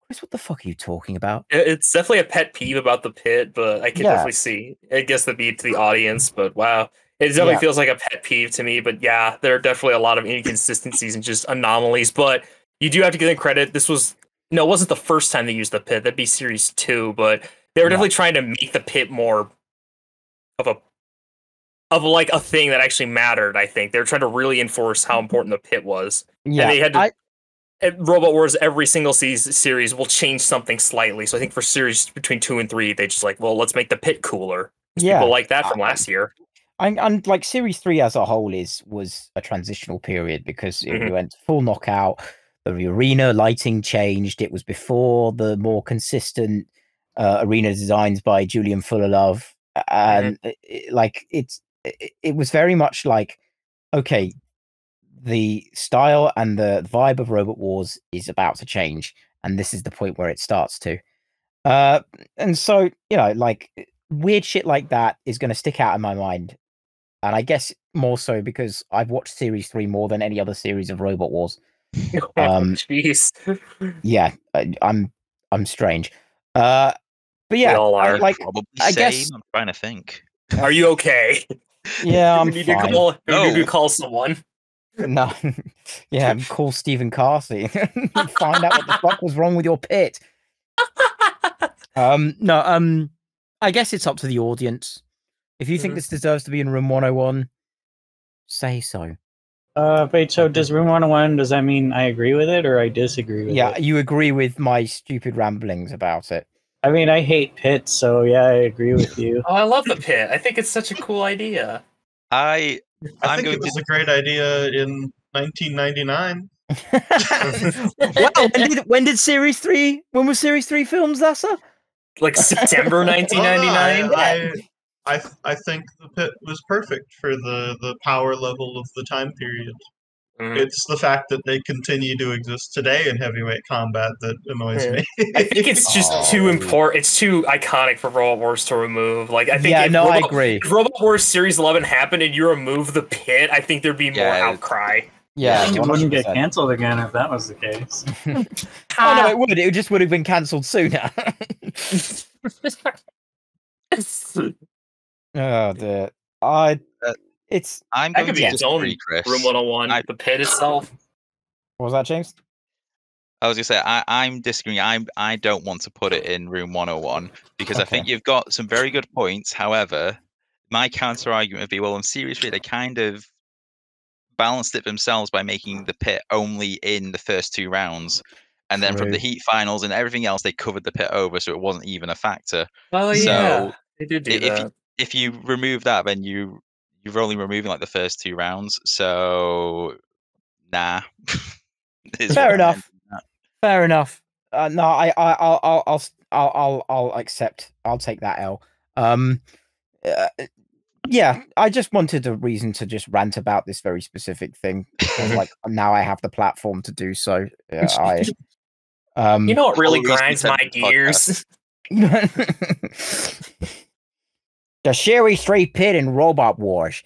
Chris, what the fuck are you talking about? It's definitely a pet peeve about the pit, but I can definitely see. I guess the beat to the audience, but wow. It definitely feels like a pet peeve to me, but yeah, there are definitely a lot of inconsistencies and just anomalies, but you do have to give them credit. It wasn't the first time they used the pit. That'd be Series 2, but they were definitely trying to make the pit more of like a thing that actually mattered. I think they were trying to really enforce how important the pit was. Yeah, and they had to. At Robot Wars, every single series will change something slightly. So I think for series between 2 and 3, they just like, well, let's make the pit cooler. People like that from last year. And like Series 3 as a whole was a transitional period because it went full knockout. The arena lighting changed. It was before the more consistent arena designs by Julian Fuller Love, and it was very much like, okay, the style and the vibe of Robot Wars is about to change, and this is the point where it starts to. And so, like weird shit like that is going to stick out in my mind, and I guess more so because I've watched Series 3 more than any other series of Robot Wars. Jeez. Yeah, I'm strange. But yeah, we all are. like Probably I same. guess. I'm trying to think. Are you okay? Yeah, I'm we need fine. we need to call someone. No, yeah, call Stephen Carsey. Find out what the fuck was wrong with your pit. No, I guess it's up to the audience. If you think this deserves to be in room 101, say so. Wait, so does room 101, does that mean I agree with it or I disagree with it? Yeah, you agree with my stupid ramblings about it. I mean, I hate pits, so yeah, I agree with you. Oh, I love the pit. I think it's such a cool idea. I think it was a great idea in 1999. Wow, when did Series 3? When was Series 3 filmed, Zassa? Like September 1999. I think the pit was perfect for the power level of the time period. It's the fact that they continue to exist today in heavyweight combat that annoys me. I think it's just too important. It's too iconic for Robot Wars to remove. Like, I think I agree. If Robot Wars Series 11 happened and you remove the pit, I think there'd be more outcry. Yeah, I think it wouldn't get canceled again if that was the case. Oh no, it would. It just would have been cancelled sooner. Oh dear. That could be its own room 101. The pit itself. What was that, James? I was gonna say I'm disagreeing. I don't want to put it in room 101 because I think you've got some very good points. However, my counter argument would be, well, in Series 3 they kind of balanced it themselves by making the pit only in the first 2 rounds, and then from the heat finals and everything else they covered the pit over, so it wasn't even a factor. Oh yeah, they did do that. If you remove that, then you're only removing like the first 2 rounds. So nah. Fair enough. Fair enough. No, I'll accept. I'll take that L. Yeah, I just wanted a reason to just rant about this very specific thing. Like now I have the platform to do so. Yeah, you know what really grinds my gears? The Series 3 pit in Robot Wars.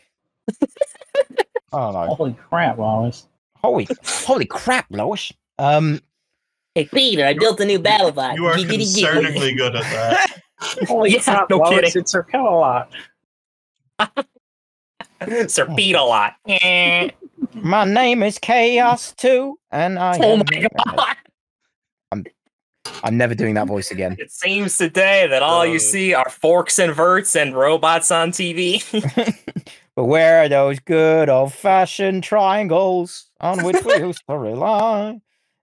Oh no! Holy crap, Wallace! Holy crap, Lois! Hey Peter, I built a new battle bot. You are concerningly good at that. Holy crap, no Wallace! kidding. It's Sir Kill-A-Lot. Sir Beat-A-Lot. My name is Chaos 2, and I. Oh my god! I'm never doing that voice again. It seems today that all you see are forks and verts and robots on TV. But where are those good old-fashioned triangles on which we used to rely?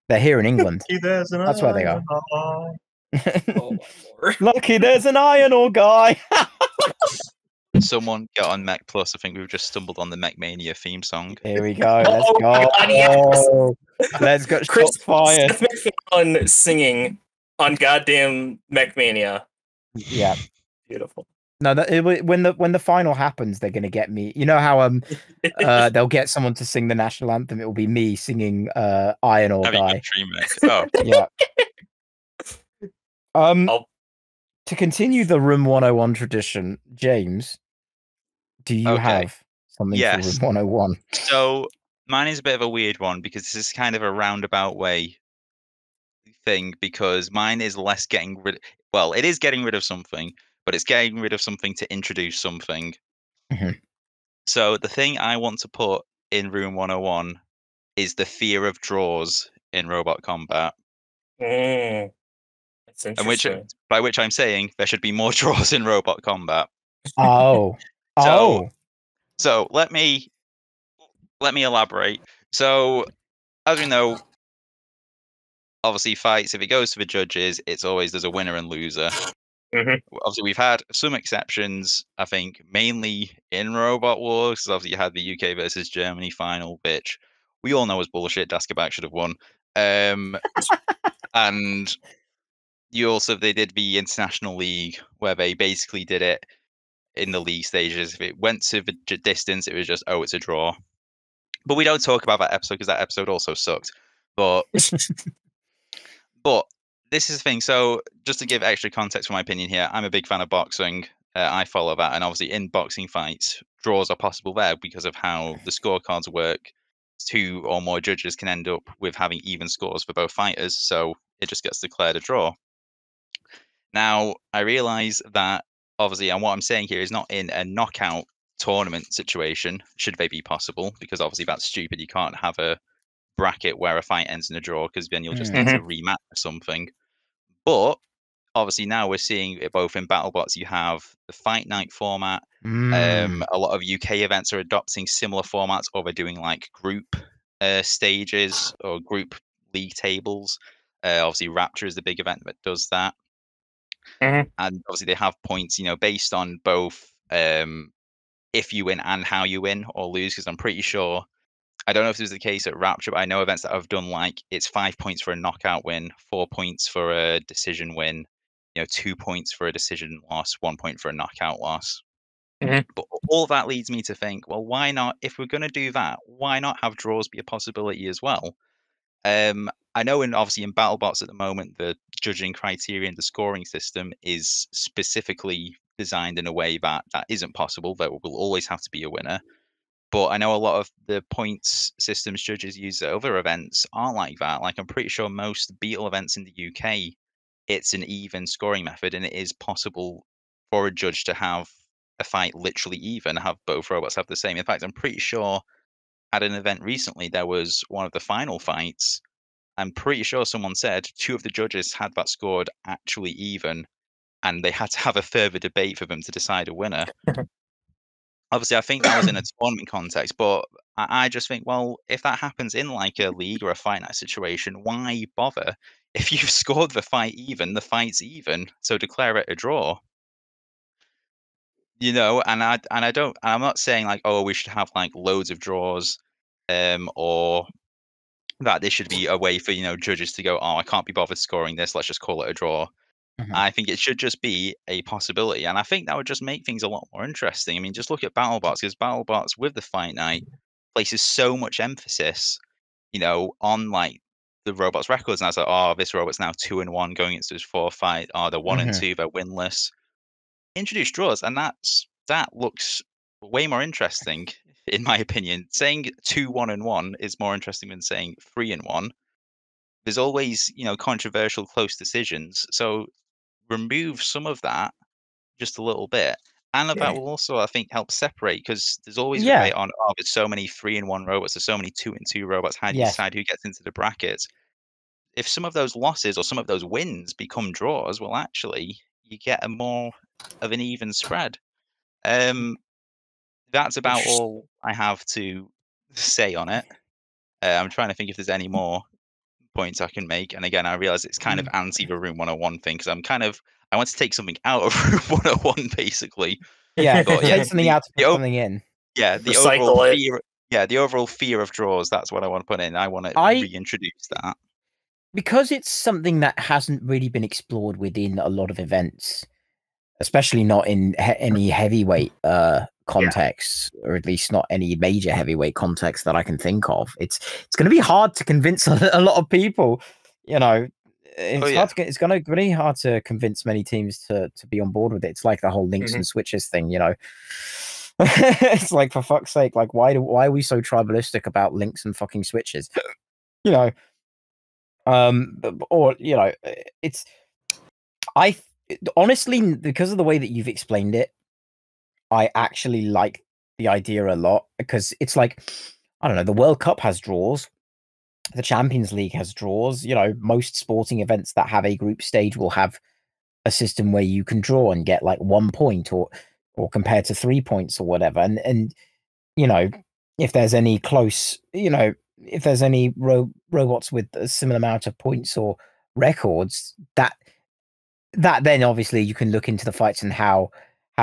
They're here in England. That's where they are. Oh, my Lord. Lucky there's an iron ore guy. Someone get on Mech Plus. I think we've just stumbled on the Mech Mania theme song. Here we go. Let's go. God, yes. Let's go. Chris fired. Seth MacFarlane singing on goddamn Mech Mania. Yeah. Beautiful. No, when the final happens, they're gonna get me. You know how they'll get someone to sing the national anthem. It will be me singing Iron Ore Guy. Oh yeah. To continue the Room 101 tradition, James, do you have something for Room 101? So mine is a bit of a weird one because this is kind of a roundabout way thing because mine is less getting rid. Well, it is getting rid of something, but it's getting rid of something to introduce something. Mm-hmm. So the thing I want to put in Room 101 is the fear of draws in robot combat. That's interesting. And by which I'm saying there should be more draws in robot combat. So let me elaborate. So as we know, obviously fights, if it goes to the judges, it's always there's a winner and loser. Obviously, we've had some exceptions, I think, mainly in Robot Wars, because obviously you had the UK versus Germany final, which we all know was bullshit. Daskabak should have won. And they did the International League where they basically did it in the league stages. If it went to the distance, it was just, oh, it's a draw. But we don't talk about that episode because that episode also sucked. But but this is the thing. So just to give extra context for my opinion here, I'm a big fan of boxing. I follow that, and obviously in boxing fights, draws are possible there because of how the scorecards work. 2 or more judges can end up with having even scores for both fighters, so it just gets declared a draw. Now, I realize that obviously, and what I'm saying here is not in a knockout tournament situation, should they be possible, because obviously that's stupid. You can't have a bracket where a fight ends in a draw because then you'll just need to rematch or something. But obviously now we're seeing it both in BattleBots. You have the fight night format. A lot of UK events are adopting similar formats, or they're doing like group stages or group league tables. Obviously, Rapture is the big event that does that. And obviously, they have points, based on both if you win and how you win or lose. Because I'm pretty sure, I don't know if this is the case at Rapture, but I know events that have done like it's 5 points for a knockout win, 4 points for a decision win, 2 points for a decision loss, 1 point for a knockout loss. But all that leads me to think, well, why not? If we're going to do that, why not have draws be a possibility as well? I know, obviously in BattleBots at the moment, the judging criteria and the scoring system is specifically designed in a way that isn't possible. There will always have to be a winner. But I know a lot of the points systems judges use at other events aren't like that. Like, I'm pretty sure most Beetle events in the UK, it's an even scoring method, and it is possible for a judge to have a fight literally even, have both robots have the same. In fact, I'm pretty sure at an event recently, there was one of the final fights. I'm pretty sure someone said 2 of the judges had that scored actually even, and they had to have a further debate for them to decide a winner. Obviously, I think that was in a tournament context, but I just think, well, if that happens in like a league or a fight night situation, why bother? If you've scored the fight even, the fight's even, so declare it a draw. And I'm not saying like, oh, we should have like loads of draws, or that this should be a way for judges to go, oh, I can't be bothered scoring this, let's just call it a draw. I think it should just be a possibility, and I think that would just make things a lot more interesting. I mean, just look at BattleBots, because BattleBots with the fight night places so much emphasis, on like the robots' records. And I was like, oh, this robot's now 2-1 going into his 4th fight. Oh, they're 1-2, they're winless. Introduce draws, and that looks way more interesting, in my opinion. Saying 2-1-1 is more interesting than saying 3-1. There's always, controversial close decisions. So remove some of that just a little bit, and that will also, I think, help separate, because there's always a debate on, oh, there's so many 3-1 robots, there's so many 2-2 robots. How do you decide who gets into the brackets? If some of those losses or some of those wins become draws, well, actually, you get a more of an even spread. That's about all I have to say on it. I'm trying to think if there's any more points I can make. And again, I realize it's kind of anti the Room 101 thing, because I want to take something out of Room 101, basically. Yeah, but, take something out to put something in. Yeah, the overall fear. Yeah, the overall fear of draws. That's what I want to put in. I want to reintroduce that, because it's something that hasn't really been explored within a lot of events, especially not in any heavyweight contexts, or at least not any major heavyweight context that I can think of. It's going to be hard to convince a lot of people. It's going to be hard to convince many teams to be on board with it. It's like the whole links and switches thing, It's like, for fuck's sake, like why are we so tribalistic about links and fucking switches? Honestly, because of the way that you've explained it, I actually like the idea a lot, because it's like, I don't know, the World Cup has draws, the Champions League has draws. Most sporting events that have a group stage will have a system where you can draw and get like 1 point, or compared to 3 points or whatever. And if there's any close, if there's any robots with a similar amount of points or records, that then obviously you can look into the fights and how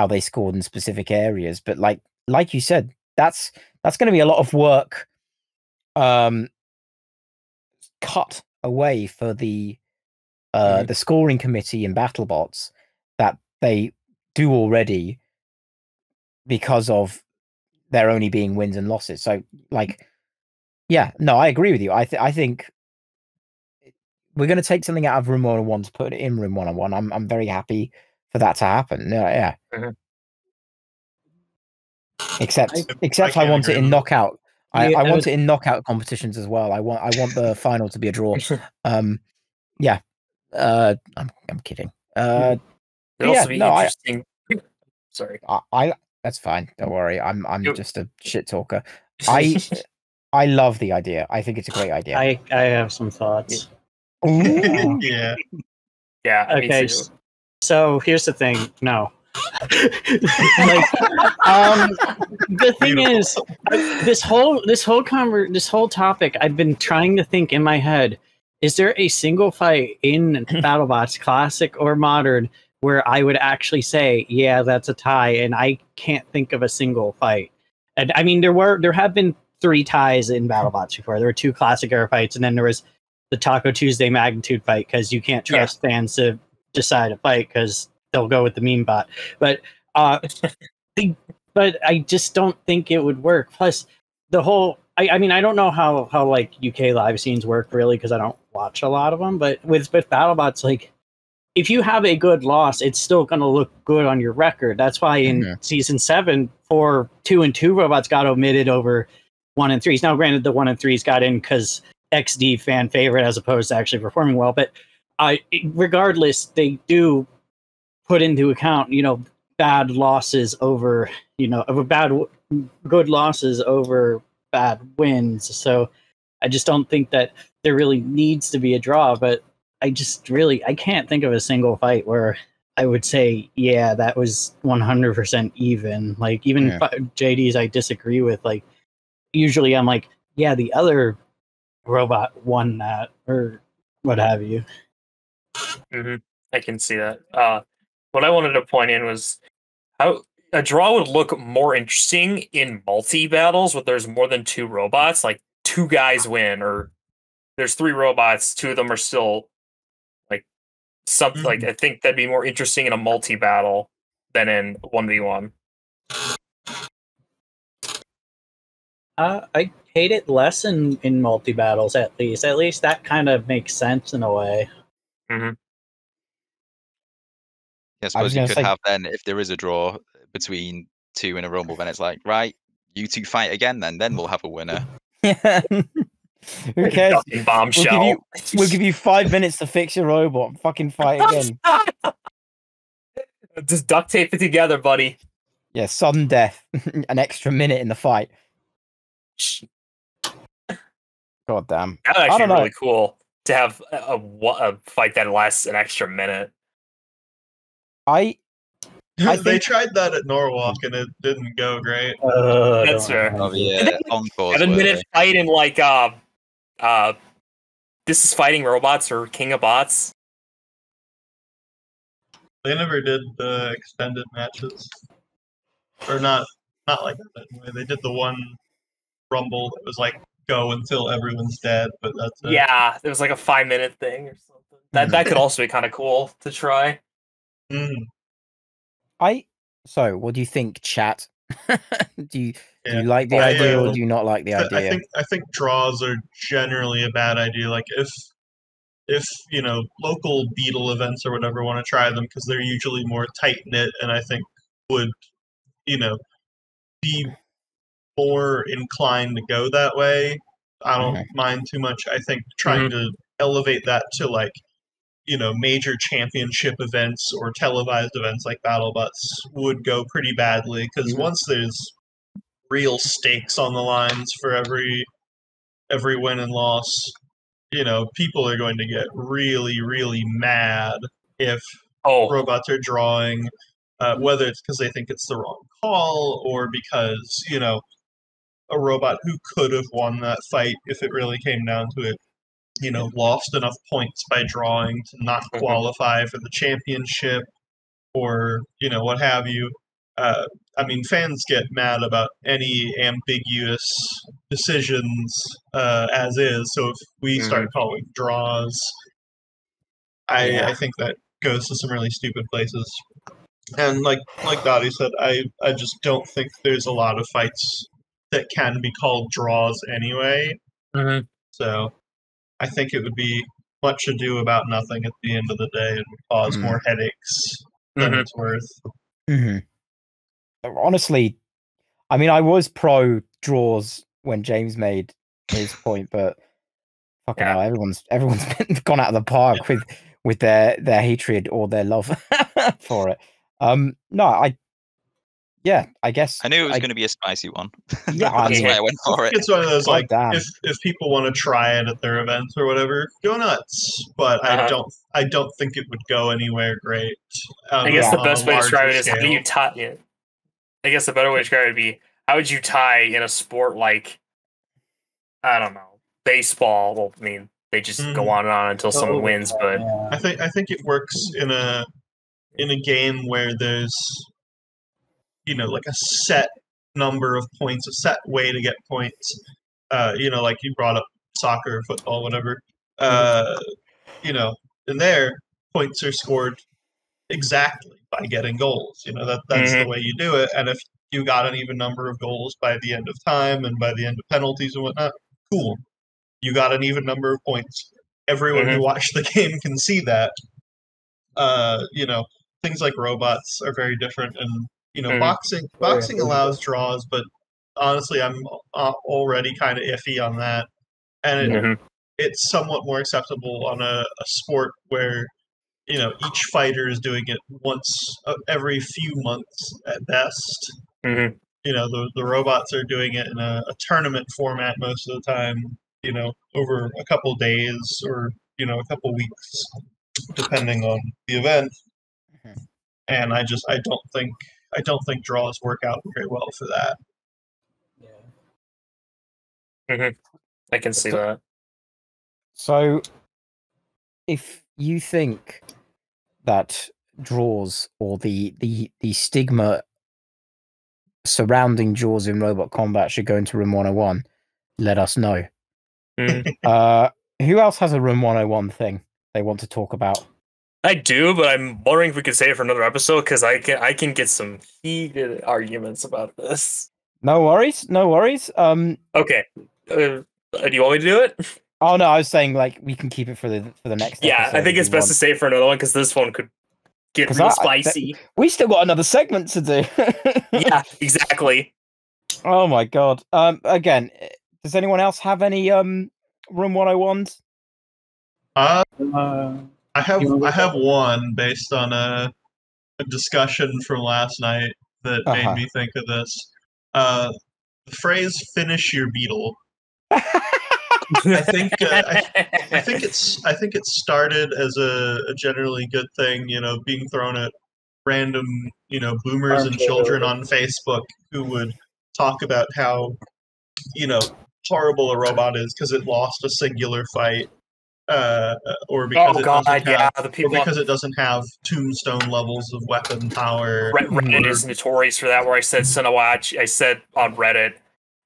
they scored in specific areas. But like you said, that's going to be a lot of work cut away for the the scoring committee in BattleBots that they do already because of there only being wins and losses. So, like, yeah, no, I agree with you. I think we're going to take something out of Room 101 to put it in Room 101. I'm very happy for that to happen. Yeah. Except I want it in knockout. I want it in knockout competitions as well. I want the final to be a draw. Yeah. I'm kidding. It'd also be interesting. Sorry. I that's fine. Don't worry. I'm just a shit talker. I love the idea. I think it's a great idea. I have some thoughts. Yeah. Yeah. Okay. So here's the thing. No. Like, the thing is, this whole topic, I've been trying to think in my head, is there a single fight in BattleBots Classic or Modern where I would actually say, yeah, that's a tie, and I can't think of a single fight. And I mean, there have been 3 ties in BattleBots before. There were 2 Classic era fights, and then there was the Taco Tuesday Magnitude fight, because you can't trust fans to decide a fight because they'll go with the meme bot. But but I just don't think it would work. Plus, the whole I mean, I don't know how like UK live scenes work really, because I don't watch a lot of them. But with BattleBots, like, if you have a good loss, it's still going to look good on your record. That's why in season 7, 4, 2, and 2 robots got omitted over 1 and 3s. Now, granted, the 1 and 3s got in because XD fan favorite as opposed to actually performing well. But regardless, they do put into account, bad losses over, good losses over bad wins. So I just don't think that there really needs to be a draw, but I can't think of a single fight where I would say, yeah, that was 100% even. Like, even JDs I disagree with, like, usually I'm like, yeah, the other robot won that, or what have you. I can see that. What I wanted to point in was how a draw would look more interesting in multi-battles where there's more than 2 robots, like 2 guys win, or there's 3 robots, 2 of them are still like something. Like, I think that'd be more interesting in a multi-battle than in 1v1. I hate it less in multi-battles, at least. At least that kind of makes sense in a way. I suppose you could have then, if there is a draw between 2 in a rumble, then it's like, right, you 2 fight again, then we'll have a winner. Who cares? Bombshell. We'll give you 5 minutes to fix your robot. Fucking fight again. Just duct tape it together, buddy. Yeah, sudden death. An extra minute in the fight. God damn. That would actually be really cool to have a fight that lasts an extra minute. I they tried that at Norwalk and it didn't go great. That's fair. Oh, yeah. 7-minute fight in like This Is Fighting Robots or King of Bots. They never did the extended matches, or not like that. Anyway. They did the one rumble that was like go until everyone's dead, but that's it. Yeah, it was like a 5-minute thing or something. That could also be kind of cool to try. So what do you think, chat? do you like the idea or do you not like the idea? I think draws are generally a bad idea. Like if local beetle events or whatever want to try them, because they're usually more tight knit, and I think would be more inclined to go that way. I don't mind too much. I think trying to elevate that to like major championship events or televised events like BattleBots would go pretty badly, because once there's real stakes on the lines for every win and loss, people are going to get really, really mad if robots are drawing, whether it's because they think it's the wrong call or because, a robot who could have won that fight if it really came down to it, lost enough points by drawing to not qualify for the championship or, what have you. I mean, fans get mad about any ambiguous decisions as is. So if we start calling draws, I think that goes to some really stupid places. And like Dottie said, I just don't think there's a lot of fights that can be called draws anyway. Mm-hmm. So I think it would be much ado about nothing at the end of the day and would cause more headaches than it's worth. Honestly, I mean, I was pro draws when James made his point, but fucking hell, everyone's gone out of the park with their hatred or their love for it. I guess I knew it was going to be a spicy one. Yeah, That's why I went for it. It's one of those God damn. if people want to try it at their events or whatever, go nuts. But I don't think it would go anywhere great. I guess the best way to describe it is scale. how do you tie it? I guess the better way to describe it would be how would you tie in a sport like, I don't know, baseball? Well, I mean, they just go on and on until someone wins. But I think it works in a game where there's like a set number of points, a set way to get points. Like you brought up soccer, football, whatever. In there, points are scored exactly by getting goals. That's the way you do it. And if you got an even number of goals by the end of time and by the end of penalties and whatnot, cool. You got an even number of points. Everyone who watched the game can see that. Things like robots are very different, and boxing allows draws, but honestly, I'm already kind of iffy on that, and it's somewhat more acceptable on a sport where each fighter is doing it once every few months at best. The robots are doing it in a tournament format most of the time, over a couple days or a couple weeks, depending on the event. And I don't think draws work out very well for that. I can see that. So, if you think that draws or the stigma surrounding draws in robot combat should go into Room 101, let us know. Who else has a Room 101 thing they want to talk about? I do, but I'm wondering if we could save it for another episode because I can get some heated arguments about this. No worries. Okay. Do you want me to do it? Oh no, I was saying like we can keep it for the next. Yeah, I think it's best to save for another one because this one could get real spicy. We still got another segment to do. Yeah, exactly. Oh my god. Again, does anyone else have any Room 101s? I have one based on a discussion from last night that made me think of this. The phrase "finish your beetle." I think it started as a generally good thing, being thrown at random, boomers and children on Facebook who would talk about how, horrible a robot is because it lost a singular fight. Or because because it doesn't have tombstone levels of weapon power. Reddit is notorious for that. Where I said Senawachi, I said on Reddit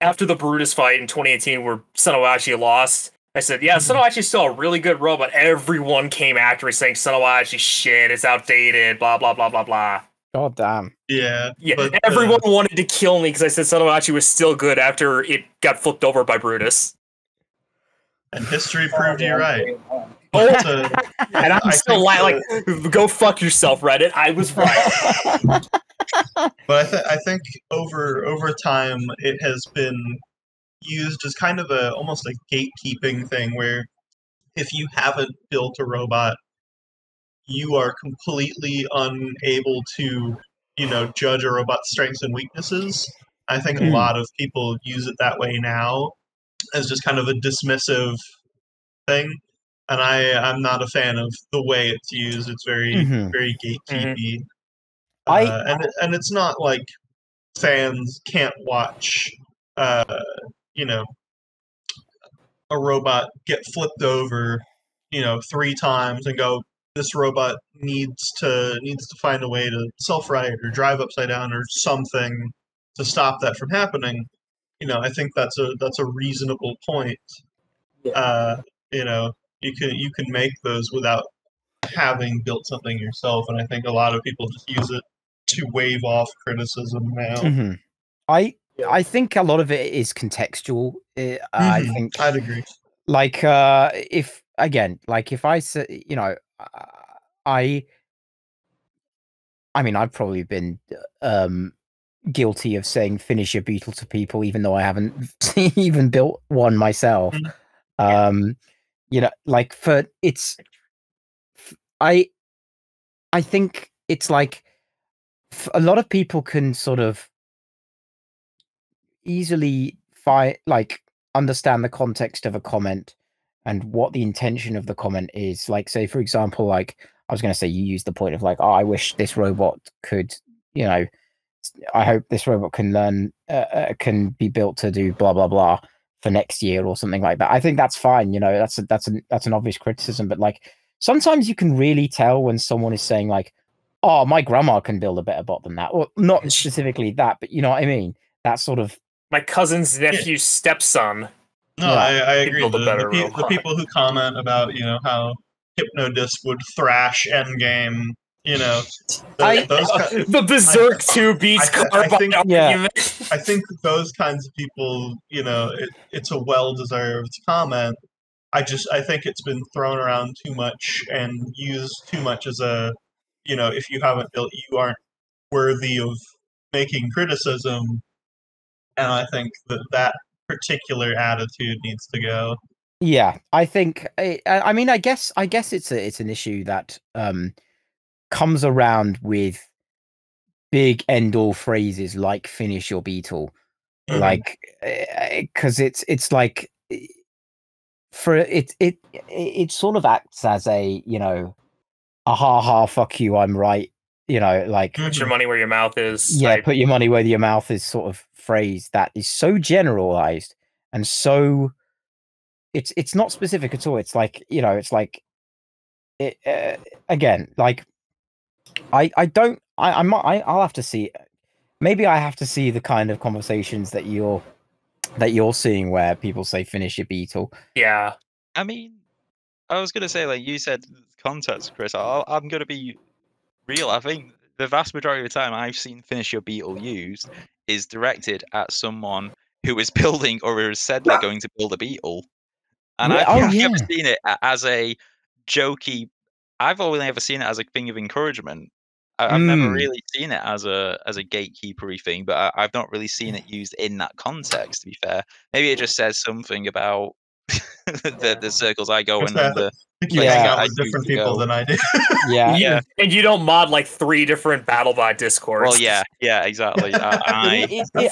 after the Brutus fight in 2018, where Senawachi lost, I said, "Yeah, Senawachi is still a really good robot." Everyone came after me saying Senawachi shit, it's outdated, blah blah blah blah blah. God damn. Yeah. But, everyone wanted to kill me because I said Senawachi was still good after it got flipped over by Brutus. And history proved you right. And I'm still like, go fuck yourself, Reddit. I was right. But I think over time it has been used as kind of almost a gatekeeping thing, where if you haven't built a robot, you are completely unable to, judge a robot's strengths and weaknesses. I think a lot of people use it that way now, as just kind of a dismissive thing, and I'm not a fan of the way it's used. It's very very gatekeepy, and it's not like fans can't watch a robot get flipped over 3 times and go, this robot needs to find a way to self-right or drive upside down or something to stop that from happening. I think that's a reasonable point. You can make those without having built something yourself, and I think a lot of people just use it to wave off criticism now. Mm-hmm. I think a lot of it is contextual. I think I'd agree. Like if I say, you know, I mean, I've probably been guilty of saying finish your beetle to people, even though I haven't even built one myself. You know, like I think it's like a lot of people can sort of easily understand the context of a comment and what the intention of the comment is. Like, say, for example, like I was going to say, you used the point of like, oh, I wish this robot could, you know, I hope this robot can learn, can be built to do blah blah blah for next year or something like that. I think that's fine. You know, that's an obvious criticism, but like sometimes you can really tell when someone is saying like, oh, my grandma can build a better bot than that, or not specifically that, but you know what I mean. That sort of my cousin's nephew's stepson. No, Yeah. I agree. Build a better The people who comment about, you know, how Hypnodisc would thrash Endgame, you know, the Berserk 2 beats Carbine argument. I think those kinds of people, you know, it's a well-deserved comment. I think it's been thrown around too much and used too much as a, you know, if you haven't built, you aren't worthy of making criticism. And I think that particular attitude needs to go. Yeah, I think. I mean, I guess it's an issue that comes around with big end-all phrases like "finish your beetle," like because it's like for it sort of acts as a, you know, a ha fuck you, I'm right, you know, like put your money where your mouth is. Yeah, put your money where your mouth is sort of phrase that is so generalized and so it's not specific at all. It's like, you know, it's like it again, like I'll have to see, maybe I have to see the kind of conversations that you're seeing where people say finish your beetle. Yeah. I mean, I was gonna say, like you said, context, Chris. I'm gonna be real. I think the vast majority of the time I've seen finish your beetle used is directed at someone who is building or has said they're going to build a beetle. And I've never seen it as a jokey. I've only ever seen it as a thing of encouragement. I've never really seen it as a gatekeepery thing, but I've not really seen it used in that context. To be fair, maybe it just says something about the circles I go in. And you hang out with different people than I do. Yeah, and you don't mod like 3 different BattleBot discords. Well, yeah, exactly. I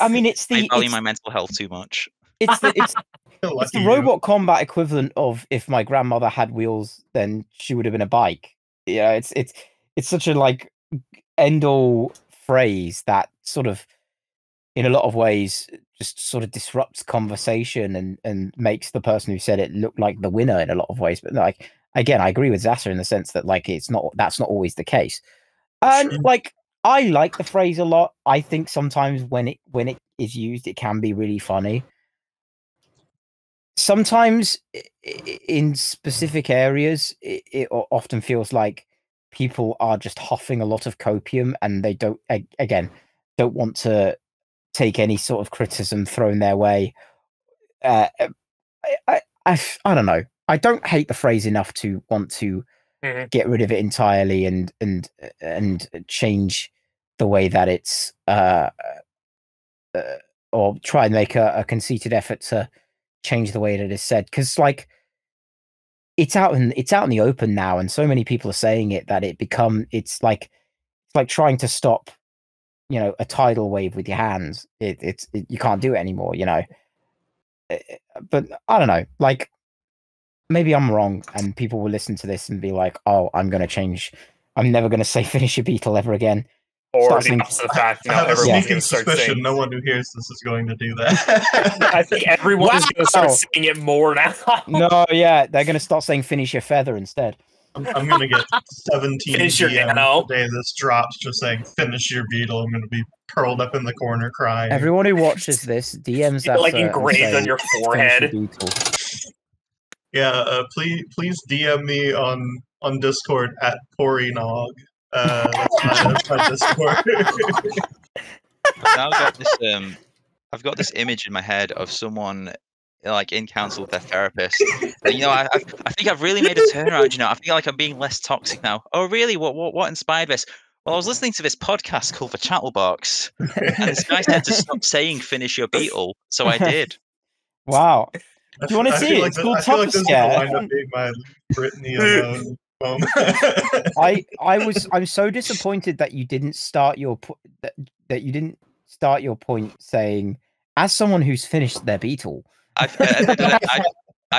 mean, I value my mental health too much. It's the robot combat equivalent of if my grandmother had wheels, then she would have been a bike. Yeah, it's such a like end-all phrase that sort of, in a lot of ways, just sort of disrupts conversation and makes the person who said it look like the winner in a lot of ways. But like, again, I agree with Zasser in the sense that like that's not always the case. And like, I like the phrase a lot. I think sometimes when it is used, it can be really funny. Sometimes in specific areas, it often feels like people are just huffing a lot of copium and they don't want to take any sort of criticism thrown their way. I don't know. I don't hate the phrase enough to want to get rid of it entirely and change the way that it's or try and make a conceited effort to change the way that it is said, because like it's out in the open now, and so many people are saying it that it's like trying to stop, you know, a tidal wave with your hands. You can't do it anymore, you know. But I don't know, like maybe I'm wrong and people will listen to this and be like, oh, I'm going to change, I'm never going to say finish your beetle ever again. Or the opposite fact, I have a sneaking suspicion no one who hears this is going to do that. I think everyone is going to start saying it more now. No, yeah, they're going to start saying finish your feather instead. I'm going to get 17 DMs the day this drops just saying finish your beetle. I'm going to be curled up in the corner crying. Everyone who watches this, DMs that like engraved on your forehead. Yeah, please DM me on on Discord at Porinog. That's my Discord. Now I've got this image in my head of someone like in counsel with their therapist. You know, I think I've really made a turnaround. You know, I feel like I'm being less toxic now. Oh, really? What inspired this? Well, I was listening to this podcast called the ChattleBots, and this guy said to stop saying "finish your beetle," so I did. Wow. Do you want to see it? It's called Tough this is Scare. gonna wind up being my Brittany alone moment. I'm so disappointed that you didn't start your that you didn't start your point saying, as someone who's finished their beetle. I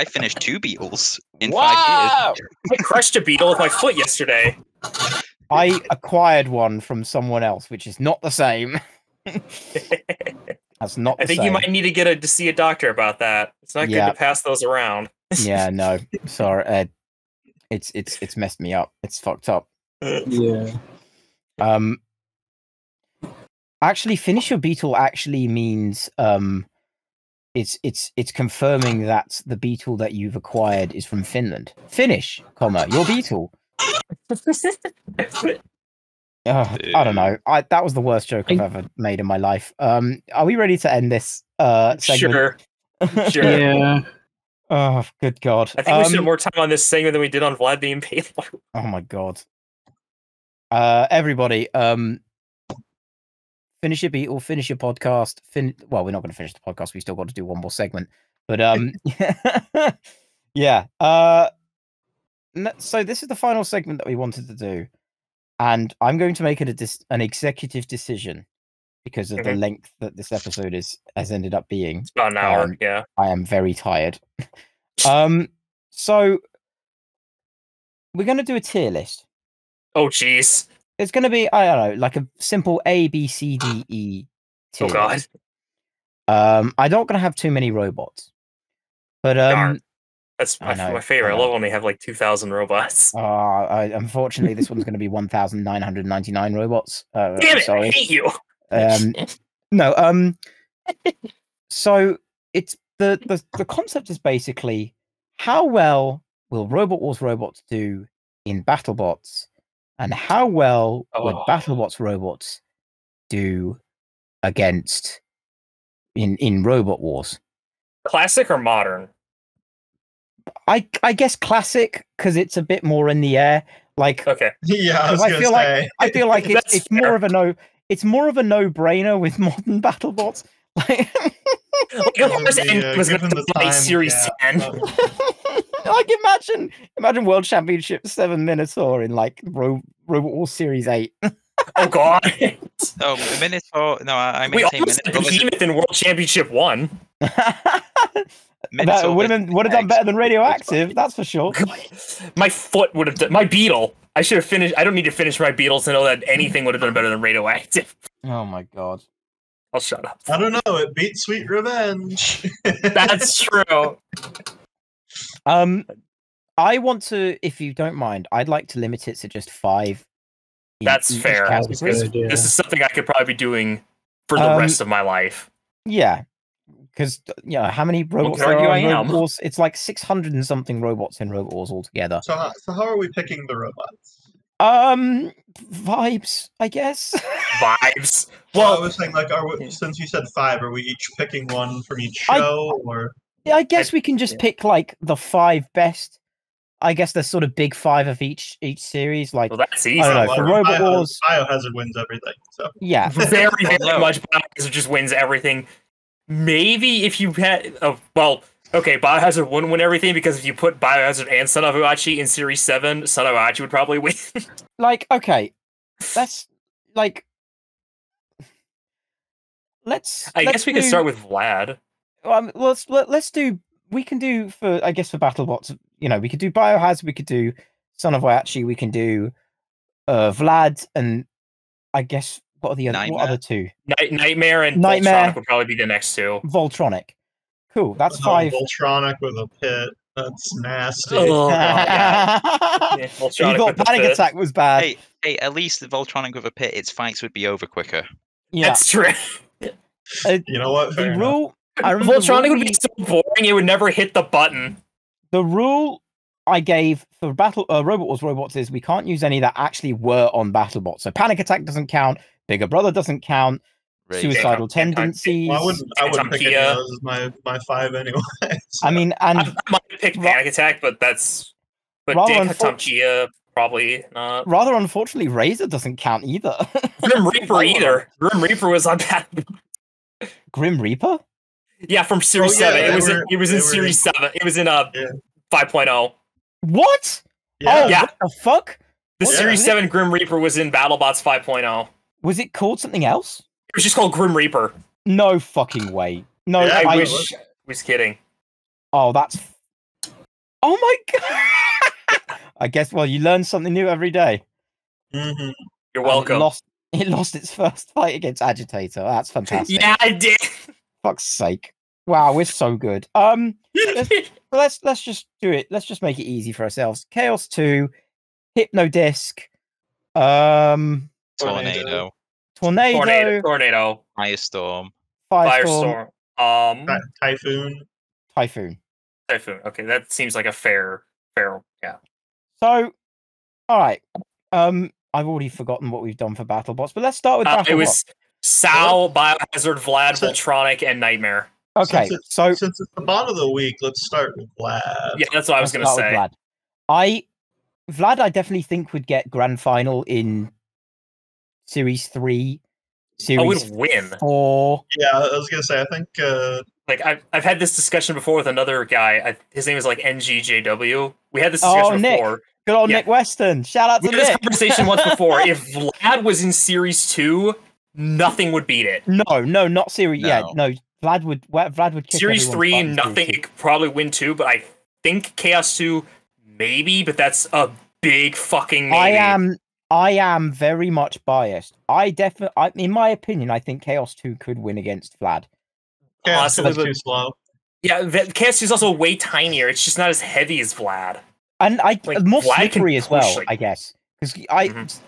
finished 2 beetles in 5 years. I crushed a beetle with my foot yesterday. I acquired one from someone else, which is not the same. That's not. I think you might need to get to see a doctor about that. It's not good to pass those around. Yeah, no, sorry. It's messed me up. It's fucked up. Yeah. Actually, finish your beetle actually means it's confirming that the beetle that you've acquired is from Finland. Finish, your beetle. I don't know. That was the worst joke I've ever made in my life. Are we ready to end this segment? Sure. Yeah. Oh, good God. I think we should have more time on this segment than we did on Vlad being paid. Oh my God. Everybody, finish your beetle, finish your podcast. Well, we're not going to finish the podcast. We still got to do one more segment. But yeah. So this is the final segment that we wanted to do. And I'm going to make it an executive decision because of the length that this episode has ended up being. It's about an hour, yeah. I am very tired. So we're going to do a tier list. Oh, jeez. It's going to be, I don't know, like a simple A, B, C, D, E tier. Oh, God. List. I'm not going to have too many robots. But darn. That's my favorite. I love when they have like 2,000 robots. Unfortunately, this one's going to be 1,999 robots. Damn it! Sorry. I hate you. No. So it's the concept is basically how well will Robot Wars robots do in BattleBots, and how well would BattleBots robots do against in Robot Wars? Classic or modern? I guess classic because it's a bit more in the air. Like, okay, yeah, I feel like it's more of a no-brainer with modern BattleBots. Like, was going to play Series 10. Like, imagine World Championship 7 Minotaur in like Robot Wars Series 8. Oh God! Oh, Minotaur. No, I mean, we almost had Behemoth in World Championship 1. That would have done better than Radioactive, that's for sure. My foot would have done. My beetle. I should have finished. I don't need to finish my beetles to know that anything would have done better than Radioactive. Oh my God! I'll shut up. I don't know. It beat Sweet Revenge. That's true. I want to, if you don't mind, I'd like to limit it to just 5. That's fair. This is something I could probably be doing for the rest of my life. Yeah. Because, how many robots there are in Robot Wars? It's like 600 and something robots in Robot Wars altogether. So how are we picking the robots? Vibes, I guess. Vibes? Well, I was saying, like, since you said 5, are we each picking one from each show? I guess we can just pick, like, the 5 best. I guess there's sort of big 5 of each series. Like, well, that's easy. I don't know, for Robot Wars... Biohazard wins everything, so... Yeah. Very, very much Biohazard just wins everything. Maybe if you had... Biohazard wouldn't win everything, because if you put Biohazard and Son of Uachi in Series 7, Son of Uachi would probably win. Like, okay. That's, like... I guess we could start with Vlad. Let's do... We can do, for BattleBots, we could do Biohazard, we could do Son of Uachi, we can do Vlad, and I guess... What are the other 2? Nightmare and Voltronic would probably be the next 2. Voltronic. Cool, that's 5. Voltronic with a pit. That's nasty. Oh, yeah. You thought Panic Attack was bad. Hey, at least the Voltronic with a pit, its fights would be over quicker. Yeah. That's true. You know what? The rule... Voltronic would be so boring, it would never hit the button. The rule I gave for Battle Robot Wars Robots is we can't use any that actually were on BattleBots. So Panic Attack doesn't count. Bigger Brother doesn't count. Suicidal tendencies. Well, I wouldn't pick any of those as my 5 anyway. So. I mean, and I might pick Panic Attack, but that's Kia probably not. Rather unfortunately, Razor doesn't count either. Grim Reaper either. Grim Reaper was on that. Grim Reaper? Yeah, from Series 7. It was in Series 7. It was in 5.0. What? Yeah. Oh, yeah. What the fuck? The Series 7 Grim Reaper was in BattleBots 5.0. Was it called something else? It was just called Grim Reaper. No fucking way. No, yeah, I was kidding. Oh, that's... Oh my god! I guess, well, you learn something new every day. Mm-hmm. You're welcome. It lost its first fight against Agitator. That's fantastic. Yeah, I did. Fuck's sake. Wow, we're so good. Let's just do it. Let's just make it easy for ourselves. Chaos 2, Hypnodisc, Tornado. Firestorm. Typhoon. Okay, that seems like a fair. Yeah. So, all right. I've already forgotten what we've done for BattleBots, but let's start with BattleBots. It was Sal, Biohazard, Vlad, Voltronic, and Nightmare. Okay, since it's the bottom of the week, let's start with Vlad. Yeah, that's what I was going to say. Vlad, I definitely think would get grand final in Series 3. Series would win. 4. Yeah, I was going to say, I think... Like, I've had this discussion before with another guy. His name is, like, NGJW. We had this discussion before. Nick. Good old Nick Weston. Shout out to Nick. We had this conversation once before. If Vlad was in Series 2, nothing would beat it. No, not Series... No. Yeah, no. Vlad would kick Series 3, nothing. It could probably win 2, but I think Chaos 2, maybe, but that's a big fucking maybe. I am very much biased. In my opinion, I think Chaos 2 could win against Vlad. Chaos 2 is too slow. Yeah, Chaos 2 is also way tinier. It's just not as heavy as Vlad. And more slippery as well, I guess. Because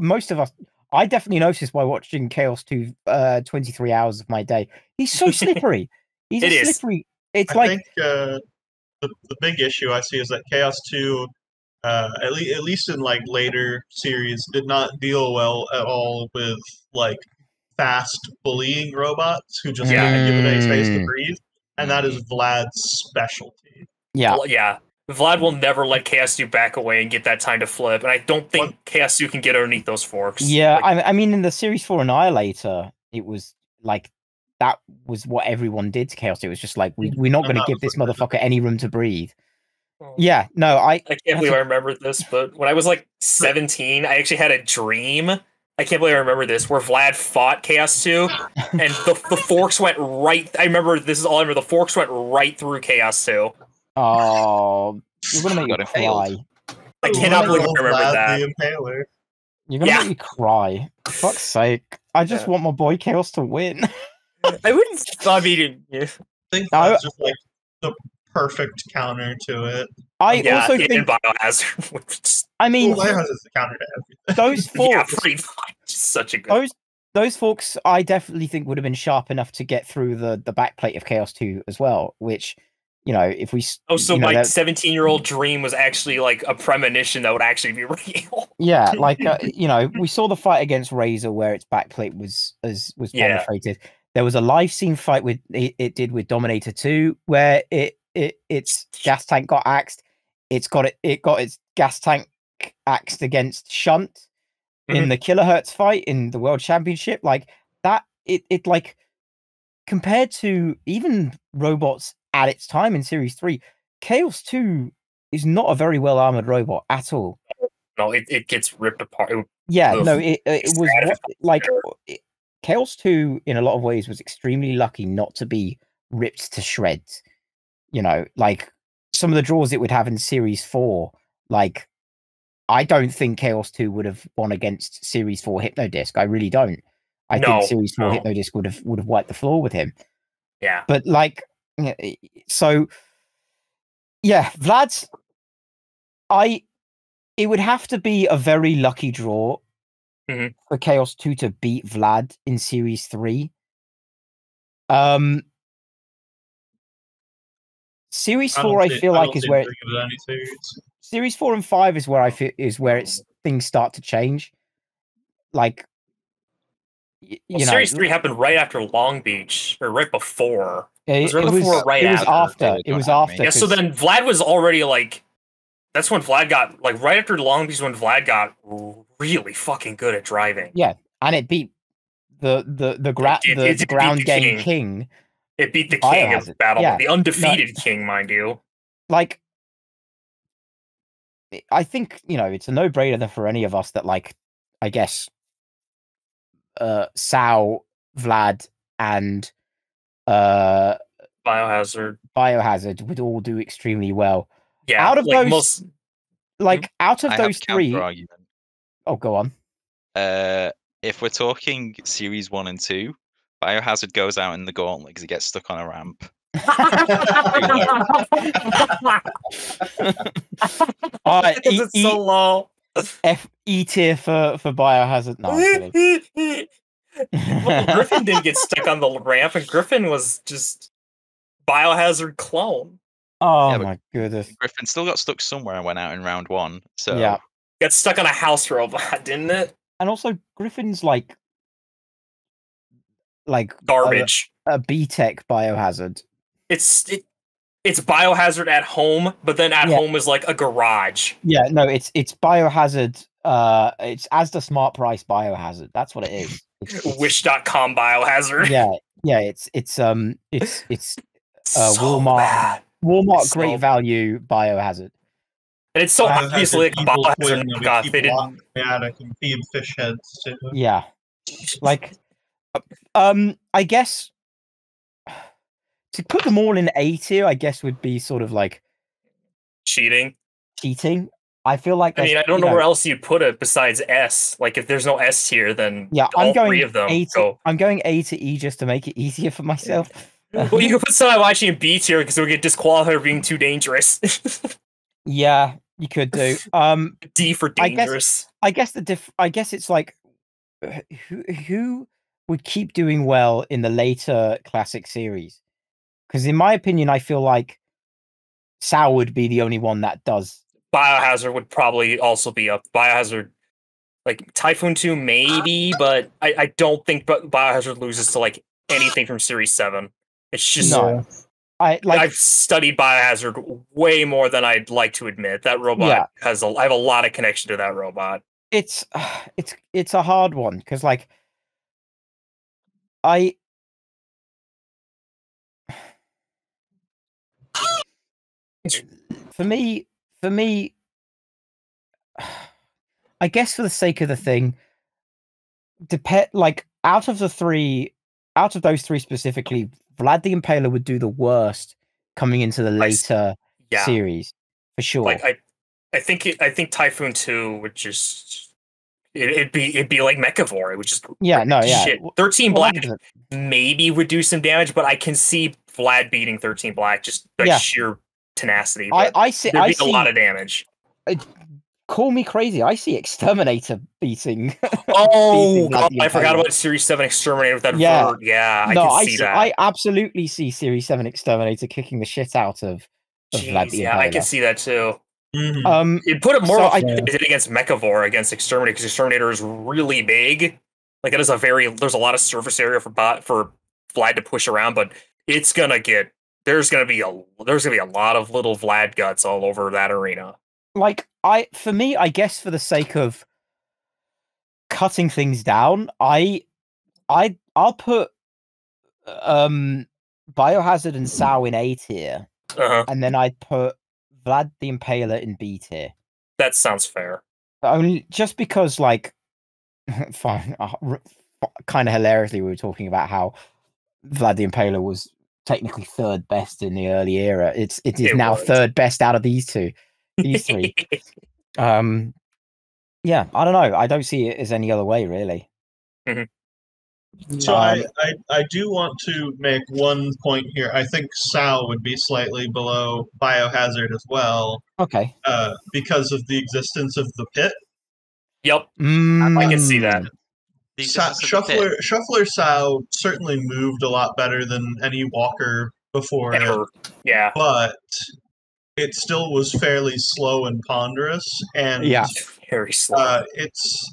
most of us, I definitely noticed by watching Chaos 2 23 hours of my day. He's so slippery. He's slippery. It's I think the big issue I see is that Chaos 2, at least in like later series, did not deal well at all with like fast bullying robots who just can't give it any space to breathe, and that is Vlad's specialty. Yeah. Yeah. Vlad will never let Chaos 2 back away and get that time to flip, and I don't think Chaos 2 can get underneath those forks. Yeah, I mean, in the Series 4 Annihilator, it was like, that was what everyone did to Chaos 2. It was just like, we're not going to give this motherfucker any room to breathe. Yeah, no, I can't believe I remember this, but when I was like 17, I actually had a dream. I can't believe I remember this, where Vlad fought Chaos 2, and the forks went right. I remember, this is all I remember, the forks went right through Chaos 2. Oh, you're gonna make me cry. I cannot believe I remember that. You're gonna make me cry. For fuck's sake. I just want my boy Chaos to win. I wouldn't. I mean, I think that's just like the perfect counter to it. I also think Biohazard. I mean, Biohazard is the counter to everything. Those forks, yeah, pretty much. Such a good. Those forks, I definitely think would have been sharp enough to get through the backplate of Chaos 2 as well. Which, you know, if we so my 17-year-old dream was actually like a premonition that would actually be real. Yeah, like you know, we saw the fight against Razor where its backplate was penetrated. There was a live scene fight with it did with Dominator 2 where its gas tank got axed. It got its gas tank axed against Shunt in the Kilohertz fight in the World Championship. Like that, it like compared to even robots at its time in Series 3, Chaos 2 is not a very well armored robot at all. No, it gets ripped apart. It was like Chaos 2 in a lot of ways was extremely lucky not to be ripped to shreds. You know, like some of the draws it would have in Series 4, like I don't think Chaos 2 would have won against Series 4 Hypnodisc. I really don't. I think Series 4 Hypnodisc would have wiped the floor with him. Yeah. But like, so yeah, Vlad's it would have to be a very lucky draw for Chaos 2 to beat Vlad in Series 3. Series 4, I feel like is where Series 4 and 5 is where I feel is where it's things start to change. Like, you know, Series 3 happened right after Long Beach, or right before. It was right before, after. It was after. Yeah, so then Vlad was already like, that's when Vlad got, like, right after Long Beach, when Vlad got really fucking good at driving. Yeah, and it beat the ground game king. It beat the king of battle, the undefeated king, mind you. Like, I think, you know, it's a no-brainer for any of us that, like, I guess, Sao, Vlad, and Biohazard would all do extremely well. Yeah, out of like those, out of those three. Oh, go on. If we're talking Series 1 and 2, Biohazard goes out in the gauntlet because he gets stuck on a ramp. It's so low. E tier for Biohazard. No, I'm kidding. Well, Griffin didn't get stuck on the ramp, and Griffin was just Biohazard clone. Oh yeah, my goodness! Griffin still got stuck somewhere and went out in round 1. So yeah, got stuck on a house robot, didn't it? And also, Griffin's like garbage. A B-Tech Biohazard. It's Biohazard at home, but then at home is like a garage. Yeah, no, it's Biohazard. It's Asda Smart Price Biohazard. That's what it is. It's Wish.com Biohazard. Yeah. It's Walmart. Walmart it's Great Value Biohazard. And it's so obviously like a Biohazard knockoff. They didn't. I can feed fish heads too. Yeah, like, I guess to put them all in A tier, I guess would be sort of like cheating. I feel like I don't know where else you put it besides S. Like, if there's no S tier, then I'm going 3 of them I'm going A to E just to make it easier for myself. Well, you can put Semi Watching in B tier because we get disqualified for being too dangerous. Yeah, you could do. D for dangerous. I guess it's like who would keep doing well in the later classic series? Because in my opinion, I feel like Sao would be the only one that does. Biohazard would probably also be up. Biohazard, like Typhoon 2, maybe, but I don't think Biohazard loses to like anything from Series 7. It's just no. I've studied Biohazard way more than I'd like to admit. That robot I have a lot of connection to that robot. It's a hard one because like for me, I guess for the sake of the thing, out of those three specifically, Vlad the Impaler would do the worst coming into the later series for sure. Like I think Typhoon 2 would just it'd be like Mechivore. It would just shit. 13 Black maybe would do some damage, but I can see Vlad beating 13 Black just by sheer tenacity. I see a lot of damage. Call me crazy. I see Exterminator beating. Oh, God, I forgot about Series 7 Exterminator with that vert. Yeah, I can see that. I absolutely see Series 7 Exterminator kicking the shit out of Vlad the Impaler. I can see that too. Mm-hmm. It put it more against Mechivore against Exterminator because Exterminator is really big. Like, there's a lot of surface area for Vlad to push around, but it's gonna get there's gonna be a lot of little Vlad guts all over that arena. Like, for me, I guess for the sake of cutting things down, I'll put Biohazard and Sao in A tier, and then I'd put Vlad the Impaler in B tier. That sounds fair. Only just because, like, fine, kind of hilariously, we were talking about how Vlad the Impaler was technically third best in the early era. It is now third best out of these three. Yeah, I don't know. I don't see it as any other way, really. Mm-hmm. So I do want to make one point here. I think Sao would be slightly below Biohazard as well. Okay. Because of the existence of the pit. Yep. I can see that. Shuffler Sao certainly moved a lot better than any walker before Ever. Yeah. but it still was fairly slow and ponderous, and Very slow. its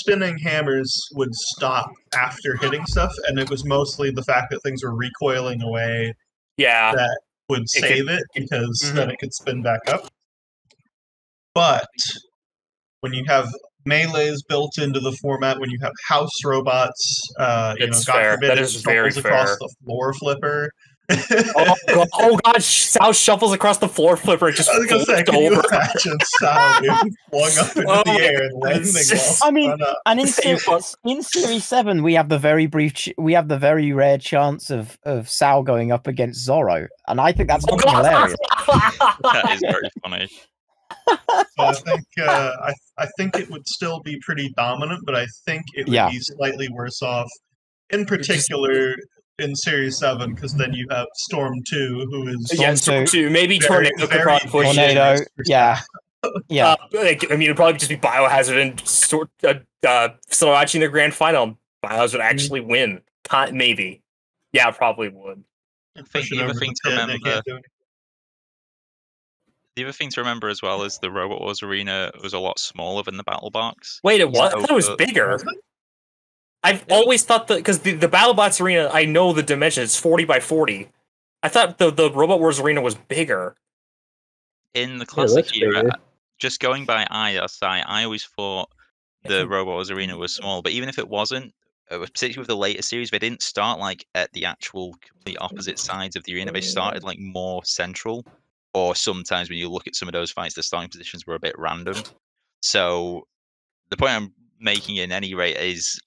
spinning hammers would stop after hitting stuff, and it was mostly the fact that things were recoiling away that would save it because then it could spin back up. But when you have melees built into the format, when you have house robots, God forbid, that it is very shuffles across fair. the floor flipper. oh god, Sal shuffles across the floor flipper and just I was gonna say, can you imagine Sal being flung up into the air and landing I mean, and in Series 7, we have the very rare chance of Sal going up against Zorro, and I think that's hilarious. That is very funny. So I think it would still be pretty dominant, but I think it would be slightly worse off, in particular in Series 7, because then you have Storm 2, who is Storm 2, maybe Tornado could probably push Tornado, I mean, it'd probably just be Biohazard and Sonorachi in the grand final. Biohazard would actually win. Maybe. Yeah, probably would. I think the other thing to remember. The other thing to remember as well is the Robot Wars arena was a lot smaller than the Battle Box. Wait, it was? I thought it was bigger. I've always thought that because the BattleBots arena, I know the dimension. It's 40 by 40. I thought the Robot Wars arena was bigger. In the classic era, just going by ISI, I always thought the Robot Wars arena was small. But even if it wasn't, particularly with the later series, they didn't start like at the actual complete opposite sides of the arena. They started like more central. Or sometimes when you look at some of those fights, the starting positions were a bit random. So the point I'm making in any rate is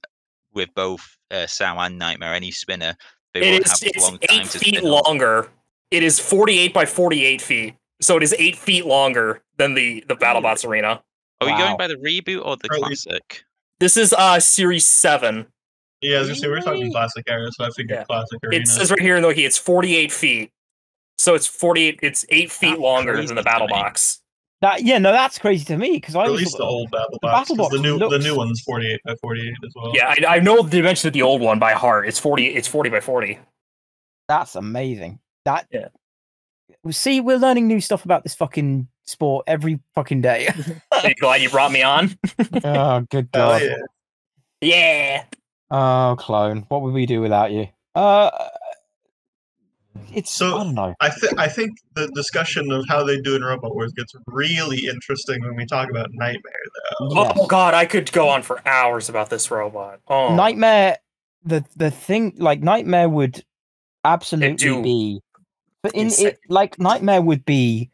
with both Sao and Nightmare, any spinner, they will have a long time to spin. 8 feet longer. It is 48 by 48 feet. So it is 8 feet longer than the BattleBots arena. Are we going by the reboot or the classic? This is Series 7. Yeah, I was gonna say we're talking classic era, so I figured classic arena. It says right here in the wiki, it's 48 feet. So it's 48. It's 8 feet longer than the BattleBox. That's crazy to me because I at least the old BattleBox. The new one's 48 by 48 as well. Yeah, I know the dimension of the old one by heart. It's 40. It's 40 by 40. That's amazing. See, we're learning new stuff about this fucking sport every fucking day. Are you glad you brought me on? Oh, good God. Yeah. Oh, clone. What would we do without you? I don't know. I think the discussion of how they do in Robot Wars gets really interesting when we talk about Nightmare, though. Yes. Oh God, I could go on for hours about this robot. Oh, Nightmare. The thing, like Nightmare would absolutely be, but Nightmare would be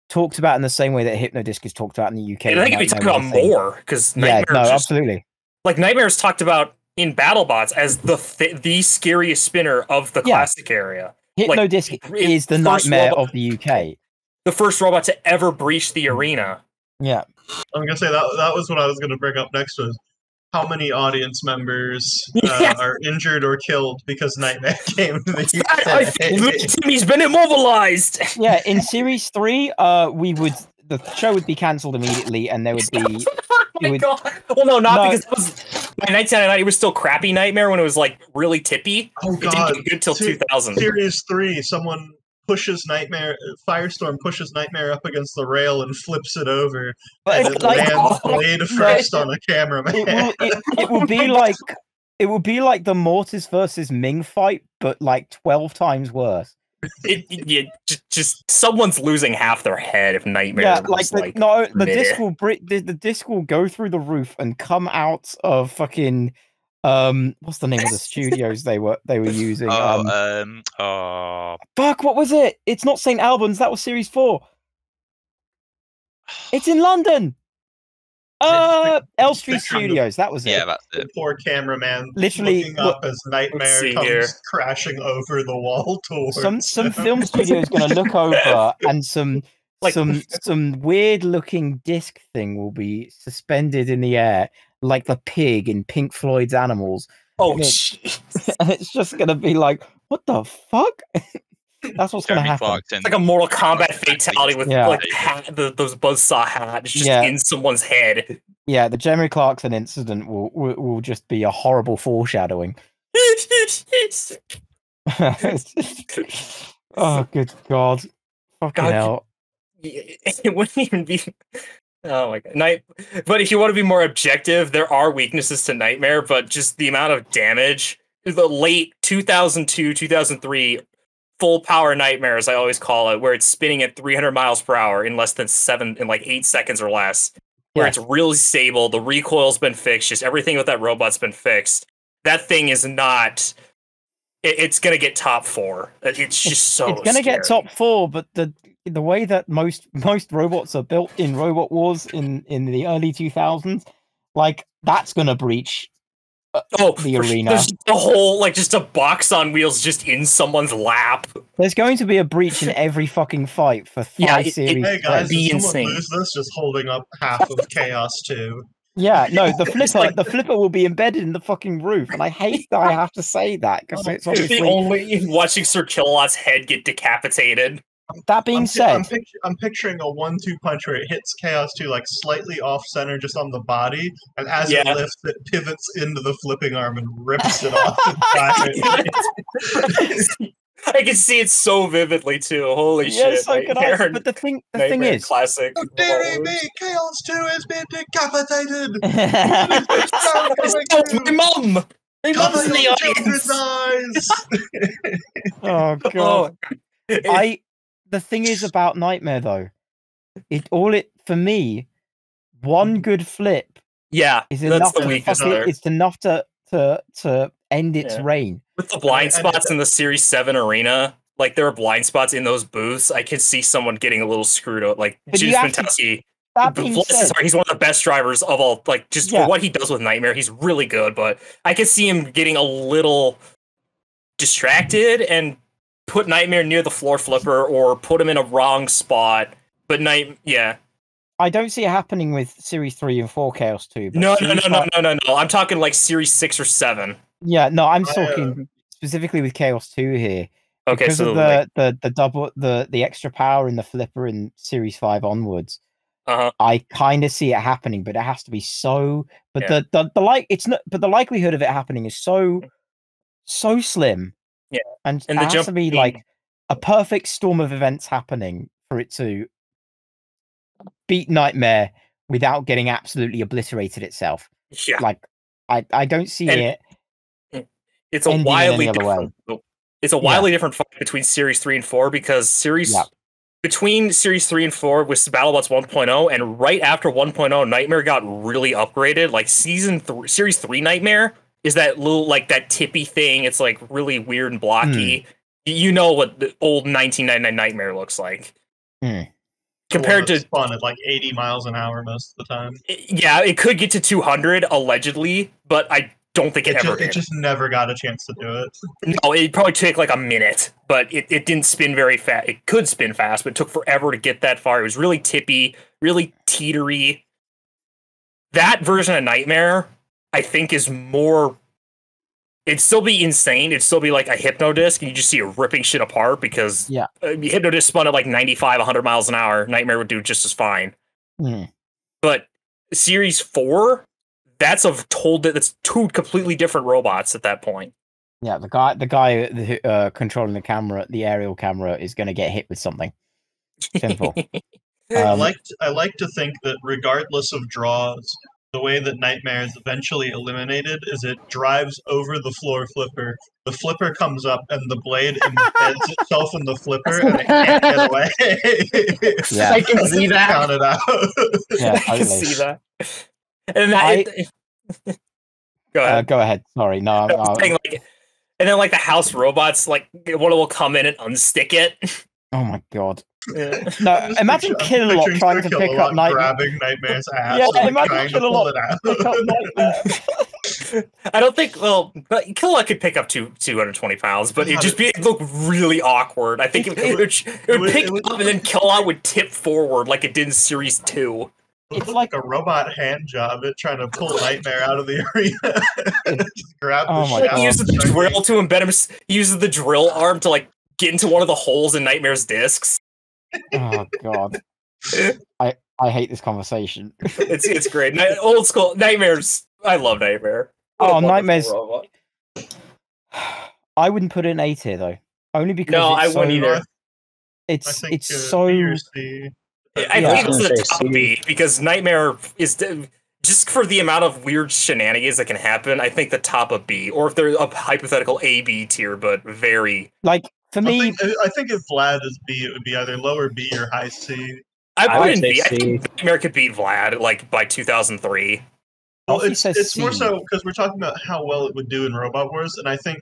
talked about in the same way that Hypnodisc is talked about in the UK. I think it'd be talked about more because absolutely. Like Nightmare is talked about in BattleBots as the scariest spinner of the classic area. Hypnodisc is the Nightmare of the UK. The first robot to ever breach the arena. Yeah. I'm going to say that was what I was going to bring up next was how many audience members are injured or killed because Nightmare came to the UK. He's been immobilized! Yeah, in Series 3, the show would be cancelled immediately and there would be... God. Well, no, because it was by 1999. It was still crappy Nightmare when it was like really tippy. Oh God! It didn't get good till 2000. Series 3, someone pushes Nightmare. Firestorm pushes Nightmare up against the rail and flips it over, and it lands blade first on a cameraman. It would be like the Mortis versus Ming fight, but like 12 times worse. Just someone's losing half their head if Nightmare. Yeah, the disc will go through the roof and come out of fucking what's the name of the studios they were using? Fuck, what was it? It's not St. Albans. That was Series 4. It's in London. Elstree Studios, that was it. Yeah, that's it. The poor cameraman literally looking up as Nightmare comes crashing over the wall towards some film studio is going to look over and some weird looking disc thing will be suspended in the air like the pig in Pink Floyd's Animals. Oh, and it's just going to be like, what the fuck? That's what's going to happen. It's like a Mortal Kombat fatality with like those buzzsaw hat. It's just in someone's head. Yeah, the Jeremy Clarkson incident will just be a horrible foreshadowing. Oh, good God. Fucking hell. It wouldn't even be. Oh my god. But if you want to be more objective, there are weaknesses to Nightmare, but just the amount of damage. The late 2002, 2003 full power Nightmare, as I always call it, where it's spinning at 300 miles per hour in less than 8 seconds or less, where it's really stable. The recoil's been fixed. Just everything with that robot's been fixed. That thing is not. It's gonna get top 4. It's just so. It's gonna get top 4, but the way that most robots are built in Robot Wars in the early 2000s, like that's gonna breach the arena. There's a whole just a box on wheels just in someone's lap. There's going to be a breach in every fucking fight for 5 series. Hey guys, be did insane. someone lose this? Just holding up half of Chaos 2. Yeah, no, the flipper will be embedded in the fucking roof, and I hate that I have to say that because it's obviously only watching Sir Kilowat's head get decapitated. That being said, I'm picturing a 1-2 punch where it hits Chaos 2 slightly off center, just on the body, and as it lifts, it pivots into the flipping arm and rips it off. I can see it so vividly too. Holy shit! So could I. But the thing is, classic. Oh, dearie me, Chaos 2 has been decapitated. My mum. My mum's in the audience. Oh god. The thing is about Nightmare though, for me, one good flip, is enough. It's enough to end its reign. With the blind spots in the Series 7 arena, there are blind spots in those booths. I could see someone getting a little screwed up. James Ventowski, he's one of the best drivers of all. For what he does with Nightmare, he's really good. But I could see him getting a little distracted and put Nightmare near the floor flipper or put him in a wrong spot. But I don't see it happening with Series 3 and 4 Chaos 2. No. I'm talking Series 6 or 7. Yeah, no, I'm talking specifically with Chaos 2 here. Okay, because so of the double the extra power in the flipper in Series 5 onwards. I kind of see it happening, but it has to be so. But the likelihood of it happening is so slim. Yeah, and it has to be a perfect storm of events happening for it to beat Nightmare without getting absolutely obliterated itself. Yeah, I don't see it. It's a wildly different. It's a wildly different fight between Series 3 and 4 because between Series 3 and 4 with BattleBots 1.0 and right after 1.0, Nightmare got really upgraded. Series 3 Nightmare is that little that tippy thing. It's really weird and blocky. You know what the old 1999 Nightmare looks like. Compared to fun at 80 miles an hour most of the time. Yeah, it could get to 200 allegedly, but I don't think it ever did. It just never got a chance to do it. No, it probably took a minute, but it didn't spin very fast. It could spin fast, but it took forever to get that far. It was really tippy, really teetery. That version of Nightmare, I think, is more. It'd still be insane. It'd still be like a hypno disc, and you just see it ripping shit apart because hypno disc spun at 95, 100 miles an hour. Nightmare would do just as fine. But Series 4, that's two completely different robots at that point. Yeah, the guy controlling the camera, the aerial camera, is going to get hit with something. Simple. I like to think that regardless of draws, the way that Nightmare is eventually eliminated is it drives over the floor flipper. The flipper comes up and the blade embeds itself in the flipper and it can't get away. Yeah, I can see that. Count it out. Yeah, I can see that. And go ahead. Go ahead. Sorry, no. And then the house robots, one will come in and unstick it. Oh my god. Yeah. No, imagine Killalot trying to pick up Nightmare. Grabbing Nightmare's ass. Yeah, imagine Killalot pick up Nightmare. I don't think. Well, Killalot could pick up 220 pounds, but it'd look really awkward. I think it would pick up and then Killalot would tip forward like it did in Series 2. It's like a robot hand job at trying to pull Nightmare out of the arena. Just grab the shaft. He uses the drill to embed him. He uses the drill arm to get into one of the holes in Nightmare's discs. Oh god. I hate this conversation. It's great. Old school Nightmares. I love Nightmare. Nightmares. I wouldn't put it in A tier though. Only because No, it's I wouldn't so, either. It's I think so. B or C. I Yeah. think it's I was the gonna top say C. B because Nightmare is just for the amount of weird shenanigans that can happen. I think the top of B, or if they're a hypothetical A B tier, but very Like for me, I think if Vlad is B, it would be either lower B or high C. I would wouldn't say be. I C. think Nightmare could beat Vlad like by 2003. Well, Elsie it's says more C. so because we're talking about how well it would do in Robot Wars, and I think,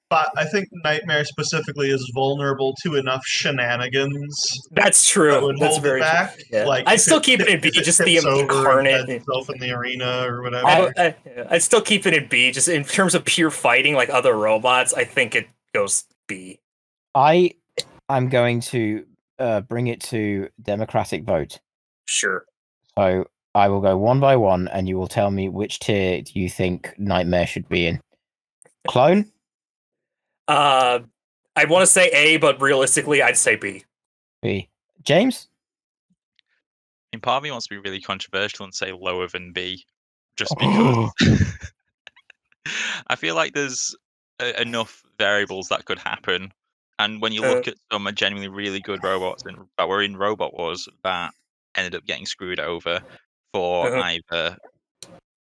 but I think Nightmare specifically is vulnerable to enough shenanigans That's that true. would That's hold very it back. true. Yeah. Like I'd if still keep it in B, if just the tips over and incarnate. embeds itself in the arena or whatever. I'd still keep it in B, just in terms of pure fighting like other robots. I think it goes B. I'm going to bring it to democratic vote. Sure. So I will go one by one, and you will tell me which tier you think Nightmare should be in. Clone? I want to say A, but realistically, I'd say B. B. James? I mean, part of me wants to be really controversial and say lower than B, just because I feel like there's enough variables that could happen. And when you look at some genuinely really good robots that were in Robot Wars that ended up getting screwed over for either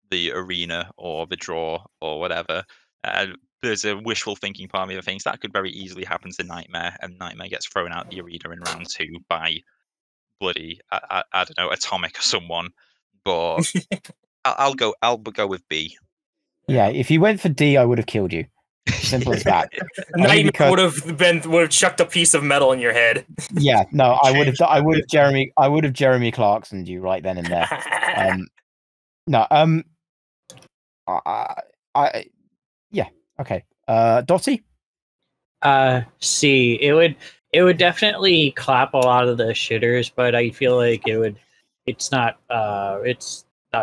the arena or the draw or whatever, there's a wishful thinking part of me that thinks that could very easily happen to Nightmare, and Nightmare gets thrown out the arena in round 2 by bloody I don't know, Atomic or someone. But I'll go with B. Yeah, if you went for D, I would have killed you. Simple as that. Nightmare would have chucked a piece of metal in your head. Yeah, no, I would have Jeremy Clarksoned you right then and there. Yeah, okay. Dottie? C. It would definitely clap a lot of the shitters, but I feel like it's not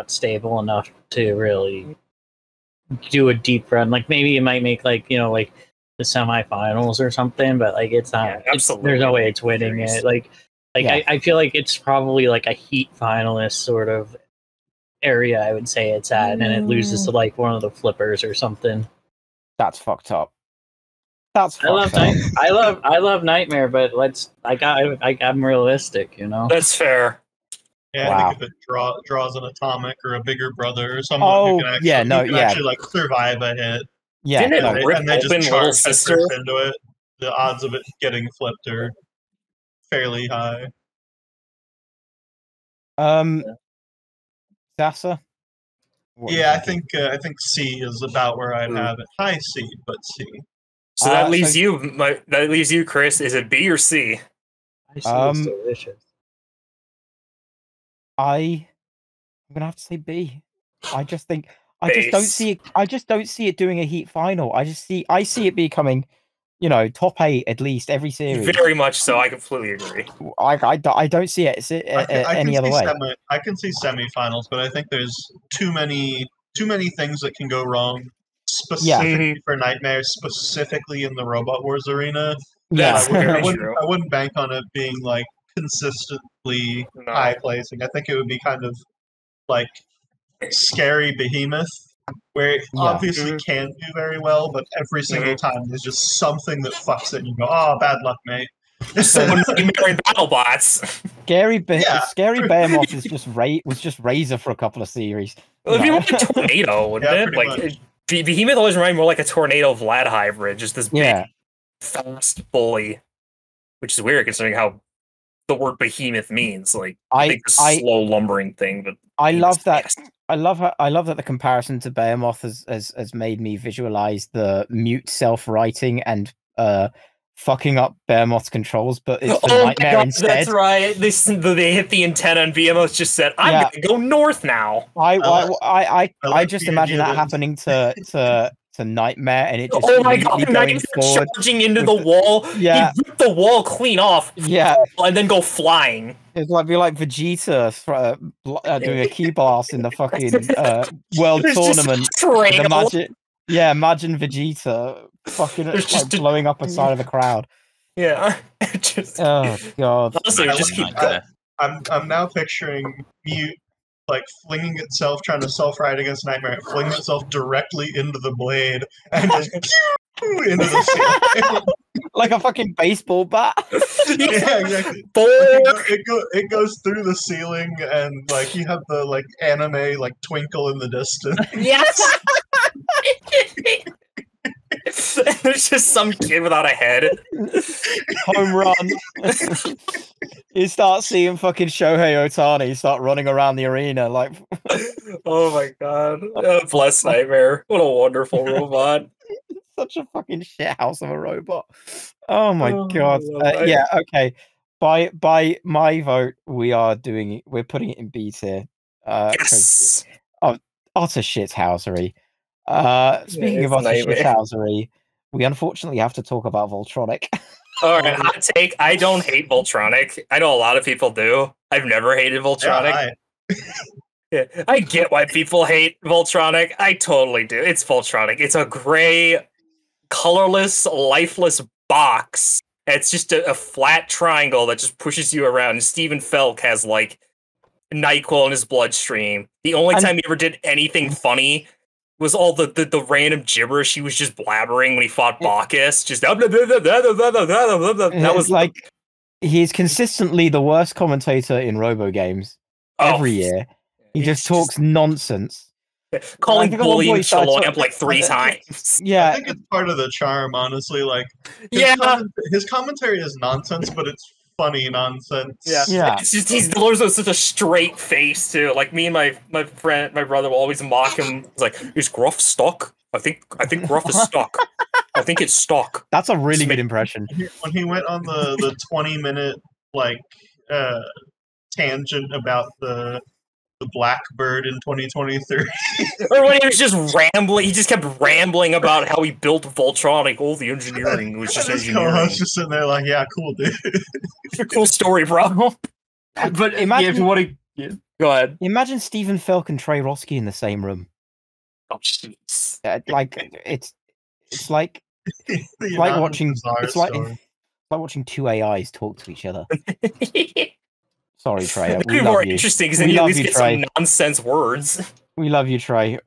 stable enough to really do a deep run. Like maybe it might make like the semifinals or something, but like it's not. Yeah, absolutely. There's no way it's winning it. Like yeah. I feel like it's probably like a heat finalist sort of area. I would say it's at, and it loses to like one of the flippers or something. That's fucked up. That's I love Nightmare, but I'm realistic, That's fair. Yeah, Wow. I think if it draws an Atomic or a bigger brother or someone who can actually like survive a hit. Yeah, and they just charge sister into it. The odds of it getting flipped are fairly high. Sasa? Yeah, I think C is about where I'd have it. High C, but C. So that leaves you, Chris. Is it B or C? I see it's delicious. I'm gonna have to say B. I just don't see it doing a heat final. I see it becoming, top 8 at least every series. Very much so. I completely agree. I don't see it any other way. I can see semifinals, but I think there's too many things that can go wrong specifically for Nightmare, specifically in the Robot Wars arena. That's I wouldn't bank on it being like consistently high placing. I think it would be kind of like scary Behemoth, where it obviously can do very well, but every single time there's just something that fucks it and you go, oh, bad luck, mate. So Nightmare BattleBots. Scary Behemoth was just Razor for a couple of series. Well, it'd be like a tornado, wouldn't it? Like Behemoth always reminded me more like a tornado Vlad hybrid, just this big, fast bully, which is weird considering how the word behemoth means. Like I think the slow lumbering thing, but I love that. Fast. I love that the comparison to Behemoth has made me visualize the mute self-writing and fucking up Behemoth's controls, but it's for Nightmare instead. That's right. They hit the antenna and Behemoth just said, "I'm gonna go north now." I just imagine that happening to Nightmare, and it just going forward, charging into the wall. Yeah, he ripped the wall clean off. Yeah, and then go flying. It'd be like Vegeta doing a key blast in the fucking world tournament. Imagine Vegeta fucking blowing up a side of the crowd. Yeah. Oh god. Honestly, just keep going. I'm now picturing Mute like flinging itself, trying to self-ride against Nightmare, flinging itself directly into the blade and just into the ceiling. like a fucking baseball bat. Yeah, exactly. It goes through the ceiling, and like you have the like anime like twinkle in the distance. Yes. There's just some kid without a head. Home run. You start seeing fucking Shohei Ohtani start running around the arena like. Oh my god! Bless Nightmare. What a wonderful robot. Such a fucking shithouse of a robot. Oh my Oh, god. I love that. Yeah. Okay. By my vote, we're putting it in B tier. 'Cause Yes. utter shithousery. Speaking of it's utter nightmare. shithousery, we unfortunately have to talk about Voltronic. All right, hot take. I don't hate Voltronic. I know a lot of people do. I've never hated Voltronic. Yeah, I get why people hate Voltronic. I totally do. It's Voltronic. It's a gray, colorless, lifeless box. It's just a flat triangle that just pushes you around. And Stephen Felk has like NyQuil in his bloodstream. The only time he ever did anything funny was all the random gibberish he was just blabbering when he fought Bacchus. Just that was like he's consistently the worst commentator in Robo games every year. He just talks nonsense. Calling bullying Chalamp like 3 times. Yeah, I think it's part of the charm, honestly. Like, his commentary is nonsense, but it's funny nonsense. Yeah. It's just he's delivers with such a straight face too. Like me and my brother will always mock him. He's like, "Is Gruff stuck? I think Gruff is stuck. I think it's stuck." That's a really good impression. When he went on the 20-minute like tangent about the Blackbird in 2023. Or when he was just rambling, he just kept rambling about how he built Voltronic. All the engineering was just engineering. I was just sitting there like, yeah, cool, dude. It's a cool story, bro. But imagine, if you want to, go ahead. Imagine Stephen Felk and Trey Roski in the same room. Oh, jeez. Like it's like watching watching two AIs talk to each other. Sorry, Trey. It'd be more interesting because then you at least get some nonsense words. We love you, Trey.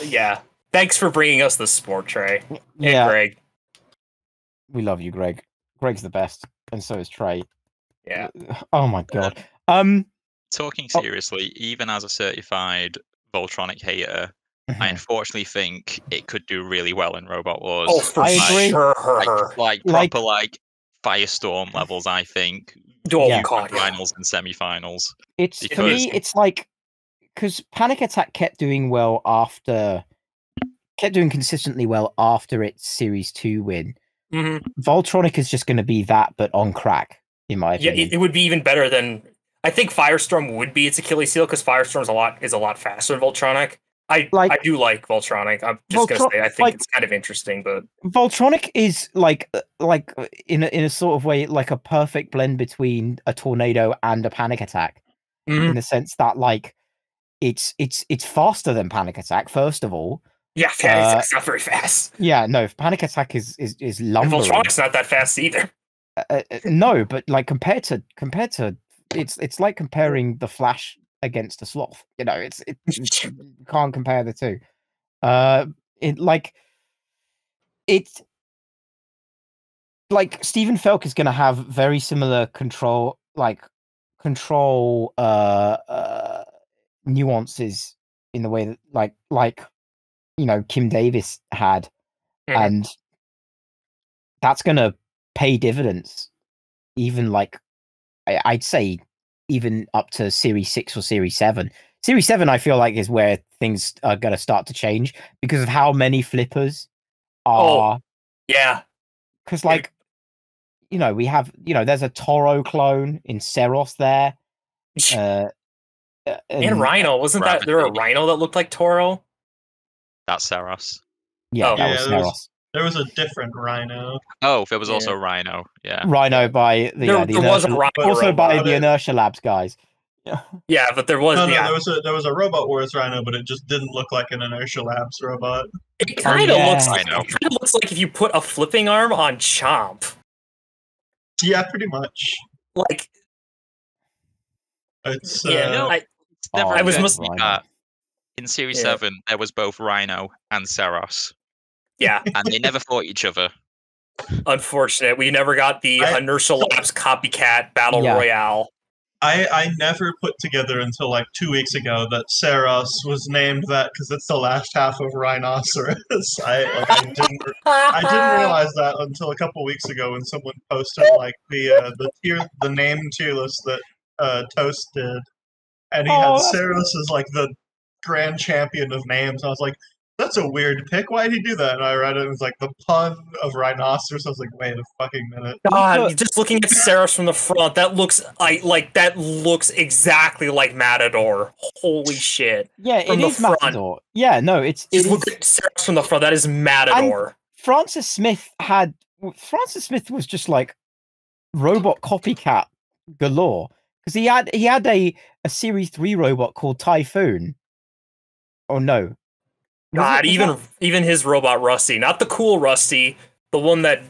Yeah. Thanks for bringing us the sport, Trey. Yeah, and Greg. We love you, Greg. Greg's the best, and so is Trey. Yeah. Oh my god. Talking seriously, even as a certified Voltronic hater, I unfortunately think it could do really well in Robot Wars. Oh, for sure. Like proper like Firestorm levels, I think. Finals and semi-finals. For me, it's like because Panic Attack kept doing consistently well after its Series 2 win. Mm-hmm. Voltronic is just going to be that, but on crack, in my opinion. Yeah, it would be even better than. I think Firestorm would be its Achilles heel because Firestorm is a lot faster than Voltronic. I do like Voltronic. I'm just gonna say I think it's kind of interesting, but Voltronic is like in a sort of way like a perfect blend between a tornado and a Panic Attack, in the sense that like it's faster than Panic Attack. First of all, it's not very fast. Yeah, no, Panic Attack is lumbering. Voltronic's not that fast either. No, but like compared to it's like comparing the Flash against a sloth. You know, you can't compare the two. Stephen Felk is going to have very similar control nuances in the way that like Kim Davis had, and that's going to pay dividends. Even like I'd say even up to Series 6 or Series 7. Series 7, I feel like, is where things are going to start to change because of how many flippers are. Oh, yeah. Because, we have, there's a Toro clone in Seros there. And Rhino. Wasn't there a Rhino that looked like Toro? That's Seros. Yeah, that was Seros. There was a different Rhino. Oh, there was also Rhino. Yeah, Rhino by the was a Rhino also by the Inertia Labs guys. Yeah, but there was there was a Robot Wars Rhino, but it just didn't look like an Inertia Labs robot. It kind of looks like if you put a flipping arm on Chomp. Yeah, pretty much. Like it's I was in Series 7 there was both Rhino and Seros. Yeah, and they never fought each other. Unfortunate. We never got the Inertial Labs copycat battle royale. I never put together until like 2 weeks ago that Saros was named that because it's the last half of Rhinoceros. I didn't realize that until a couple weeks ago when someone posted like the name tier list that Toast did, and he had Saros as like the grand champion of names. I was like, that's a weird pick. Why did he do that? And I read it. It was like the pun of Rhinoceros. I was like, wait a fucking minute. God, just looking at Saros from the front, that looks that looks exactly like Matador. Holy shit! Yeah, it is Matador. Yeah, no, just look at Saros from the front. That is Matador. And Francis Smith was just like robot copycat galore because he had a Series 3 robot called Typhoon. Oh no. God, even his robot Rusty, not the cool Rusty, the one that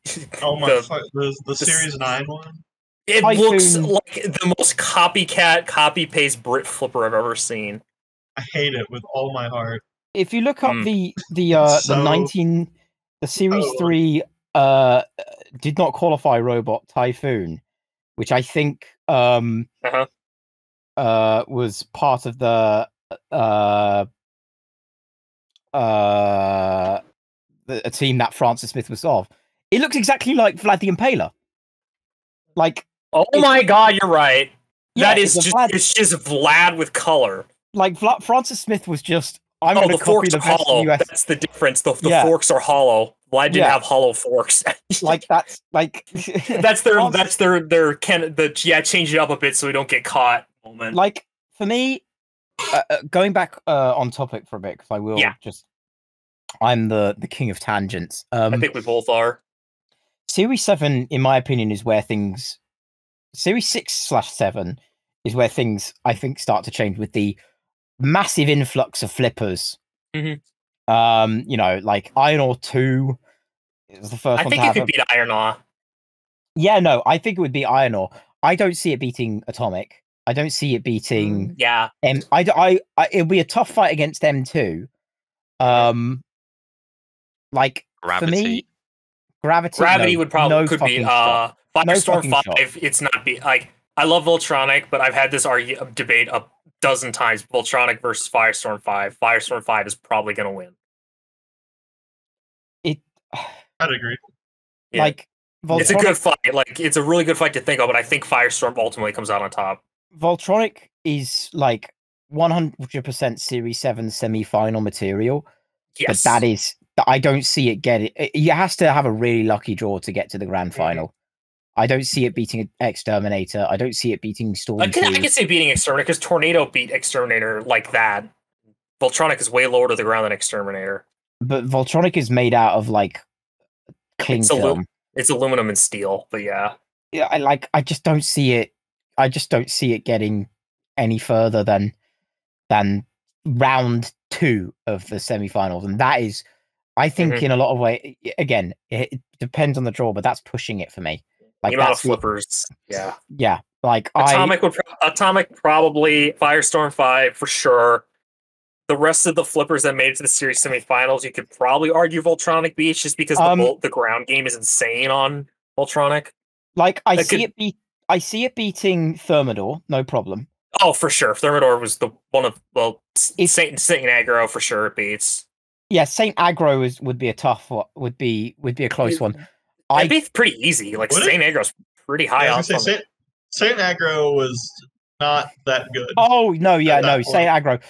the Series 9 one. It looks like the most copy paste Brit flipper I've ever seen. I hate it with all my heart. If you look up the Series 3 did not qualify robot Typhoon, which I think was part of the a team that Francis Smith was of. It looks exactly like Vlad the Impaler. Like, oh my god, you're right. Yeah, that is just it's just Vlad with color. Like Francis Smith was just the forks are hollow. That's the difference. The forks are hollow. Vlad didn't have hollow forks. Like that's like that's their change it up a bit so we don't get caught moment. Like for me, going back on topic for a bit because I will I'm the king of tangents. I think we both are. Series 7, in my opinion, is where things. Series 6/7 is where things I think start to change with the massive influx of flippers. Mm-hmm. Like Iron Ore 2 is the first one. I think it could beat Iron Ore. Yeah, no, I think it would be Iron Ore. I don't see it beating Atomic. I don't see it beating. It'll be a tough fight against M2. Like Gravity. For me, Gravity would probably could be Firestorm 5. It's not like I love Voltronic, but I've had this debate a dozen times. Voltronic versus Firestorm 5. Firestorm 5 is probably going to win. I'd agree. Yeah. Like Voltronic, it's a good fight. Like it's a really good fight to think of, but I think Firestorm ultimately comes out on top. Voltronic is like 100% Series 7 semi-final material. Yes. But I don't see it getting. It has to have a really lucky draw to get to the grand final. I don't see it beating Exterminator. I don't see it beating Storm. I can see beating Exterminator because Tornado beat Exterminator like that. Voltronic is way lower to the ground than Exterminator. But Voltronic is made out of like cling film. It's aluminum and steel, but yeah. Yeah, I just don't see it. I just don't see it getting any further than round 2 of the semifinals, and that is, I think, in a lot of ways. Again, it depends on the draw, but that's pushing it for me. Like the amount of flippers, yeah. Like Atomic probably Firestorm 5 for sure. The rest of the flippers that made it to the series semifinals, you could probably argue Voltronic beats just because the ground game is insane on Voltronic. Like I see it beating Thermidor, no problem. Oh, for sure. Thermidor was the one of Saint Aggro for sure it beats. Yeah, Saint Aggro would be a tough one. Would be a close one. It'd be pretty easy. Like Saint Aggro's pretty high up. Saint Aggro was not that good. Oh no, Saint Aggro.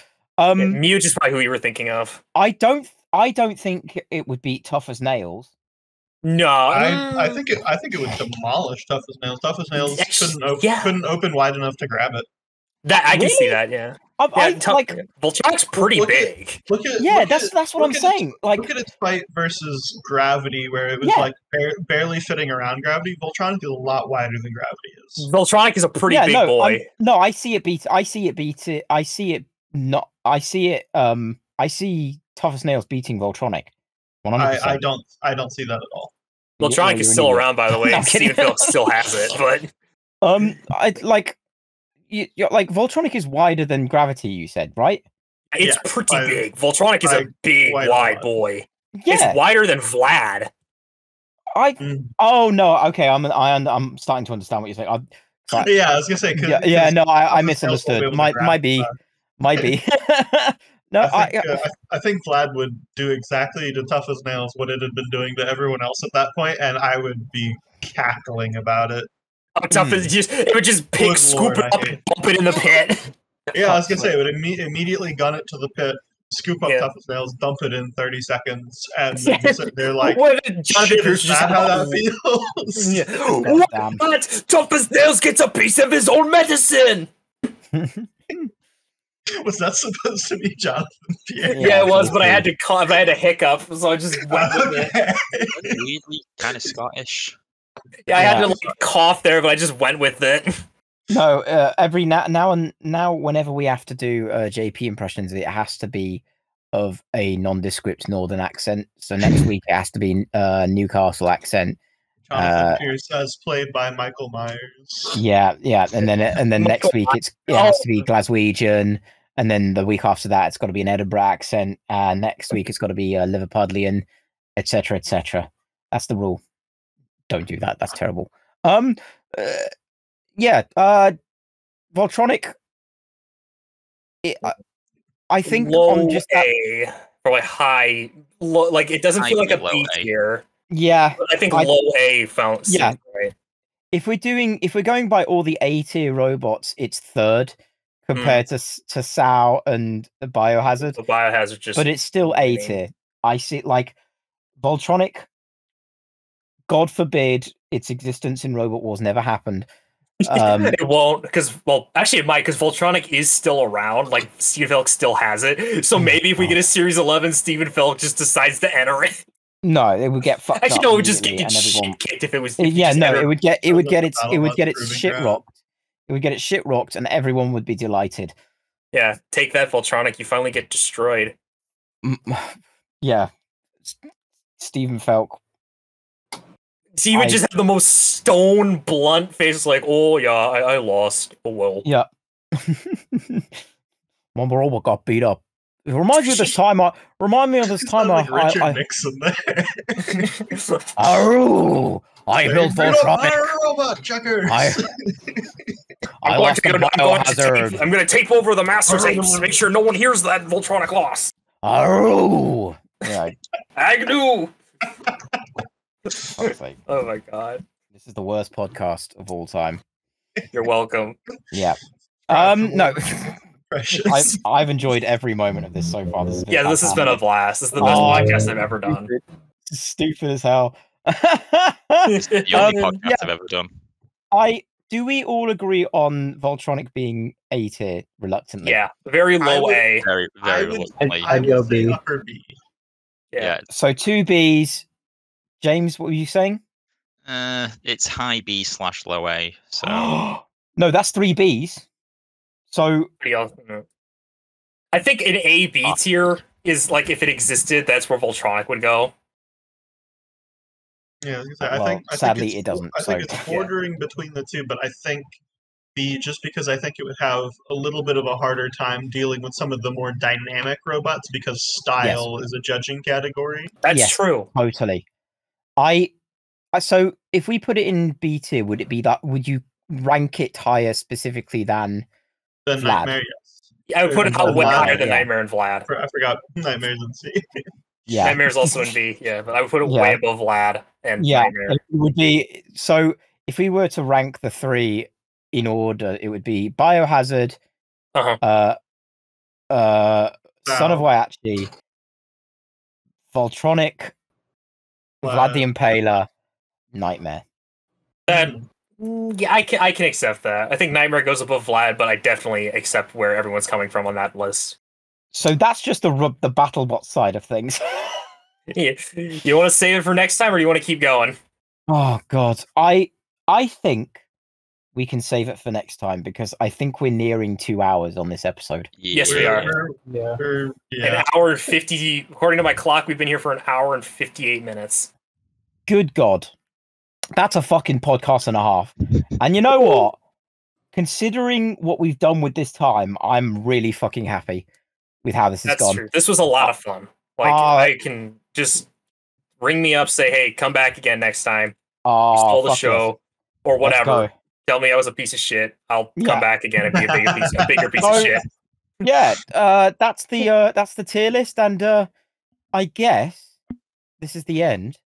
Mute is probably who you were thinking of. I don't think it would beat Tough as Nails. No, I think it would demolish Tough as Nails. Tough as Nails couldn't open wide enough to grab it. That I can see that. Yeah. Voltronic's pretty big. That's what I'm saying. Like, look at its fight versus Gravity, where it was like barely fitting around Gravity. Voltronic is a lot wider than Gravity is. Voltronic is a pretty big boy. I see it beat. I see Tough as Nails beating Voltronic. 100%. I don't see that at all. Voltronic is still around, by the way. Steven Phillips still has it, but like Voltronic is wider than Gravity. You said, right? It's pretty big. Voltronic is a big, wide boy. Yeah. It's wider than Vlad. Oh no. Okay, I'm starting to understand what you're saying. Yeah, I was gonna say. Yeah. No, I Tails misunderstood. won't be able to Might grab be. that. Might be. No, I think Vlad would do exactly to Tough as Nails what it had been doing to everyone else at that point, and I would be cackling about it. How tough is it would just pick, Good scoop Lord, it up, and bump it in the pit. Yeah, I was gonna say it would immediately gun it to the pit, scoop up Yeah. Tough as Nails, dump it in 30 seconds, and then just sit there like, What if Jonathan shit, Pierce is just that how that feels? Yeah. Damn. What? Tough as Nails gets a piece of his own medicine. Was that supposed to be Jonathan Pierre? Yeah, it was, but I had to cough. I had a hiccup, so I just went with it. Okay. Weirdly kind of Scottish. Yeah, I had to like cough there, but I just went with it. No, every now whenever we have to do JP impressions, it has to be of a nondescript northern accent. So next week it has to be Newcastle accent. Jonathan Pierce as played by Michael Myers. Yeah, and then next week it has to be Glaswegian, and then the week after that it's got to be an Edinburgh accent, and next week it's got to be Liverpudlian, etc., etc. That's the rule. Don't do that. That's terrible. Yeah. Voltronic. I think low on just that, A, probably high, low, like it doesn't feel like a Low B A. tier. yeah. But I think low A seems Yeah. right. If we're going by all the A tier robots, it's third compared to Sao and the Biohazard. The Biohazard just, But it's still A insane. tier. I see, like Voltronic. God forbid its existence in Robot Wars never happened. It won't, because actually it might, because Voltronic is still around. Like Steven Felk still has it. So maybe if we get a Series 11, Steven Felk just decides to enter it. No, it would get fucked. Actually, up no, it would just immediately, get and everyone... shit kicked if it was. Yeah, no, it would get its Proving shit ground. rocked. It would get its shit rocked, and everyone would be delighted. Yeah, take that, Voltronic. You finally get destroyed. Yeah, Steven Felk. So you would just have the most stone blunt face, like, oh yeah, I lost. Oh well. Yeah. My robot got beat up. It reminds me of this time. Remind me of this time. Like Richard Nixon there. Oh, I built Voltronic. Robot checkers. I lost the Biohazard. I'm going to tape over the master tapes to make sure no one hears that Voltronic loss. Oh, yeah. Agnew. Fuck's sake. Oh my god. This is the worst podcast of all time. You're welcome. Yeah. No. Precious. I've enjoyed every moment of this so far. This has been a blast. This is the best podcast I've ever done. Stupid as hell. The only podcast I've ever done. Do we all agree on Voltronic being A tier reluctantly? Yeah, very low A. Very, very reluctantly. I'd go B. Upper B. Yeah. So 2 Bs. James, what were you saying? It's high B / low A. So no, that's 3 Bs. So I think an A B tier is like if it existed, that's where Voltronic would go. Yeah, I think sadly it's, it doesn't. I think it's bordering between the two, but I think B, just because I think it would have a little bit of a harder time dealing with some of the more dynamic robots because style is a judging category. That's true. Totally. So if we put it in B tier, would it be that? Would you rank it higher specifically than Vlad? Nightmare? Yes. Yeah, I would put it way higher than Nightmare and Vlad. I forgot Nightmare's in C. Yeah, Nightmare's also in B. Yeah, but I would put it way above Vlad and Nightmare. It would be so. If we were to rank the 3 in order, it would be Biohazard, Son of Waiachi, Voltronic, Vlad the Impaler, Nightmare. Yeah, I can accept that. I think Nightmare goes above Vlad, but I definitely accept where everyone's coming from on that list. So that's just the BattleBot side of things. You want to save it for next time, or do you want to keep going? Oh God, I think we can save it for next time because I think we're nearing 2 hours on this episode. Yes, we are. Yeah. An hour and 50. According to my clock, we've been here for an hour and 58 minutes. Good God. That's a fucking podcast and a half. And you know what? Considering what we've done with this time, I'm really fucking happy with how this has gone. True. This was a lot of fun. Like, I can just ring me up, say, hey, come back again next time. Oh, You stole the fuck show, or Let's whatever. go. Tell me I was a piece of shit. I'll Yeah. come back again and be a bigger piece of So, shit. Yeah, that's the tier list, and I guess this is the end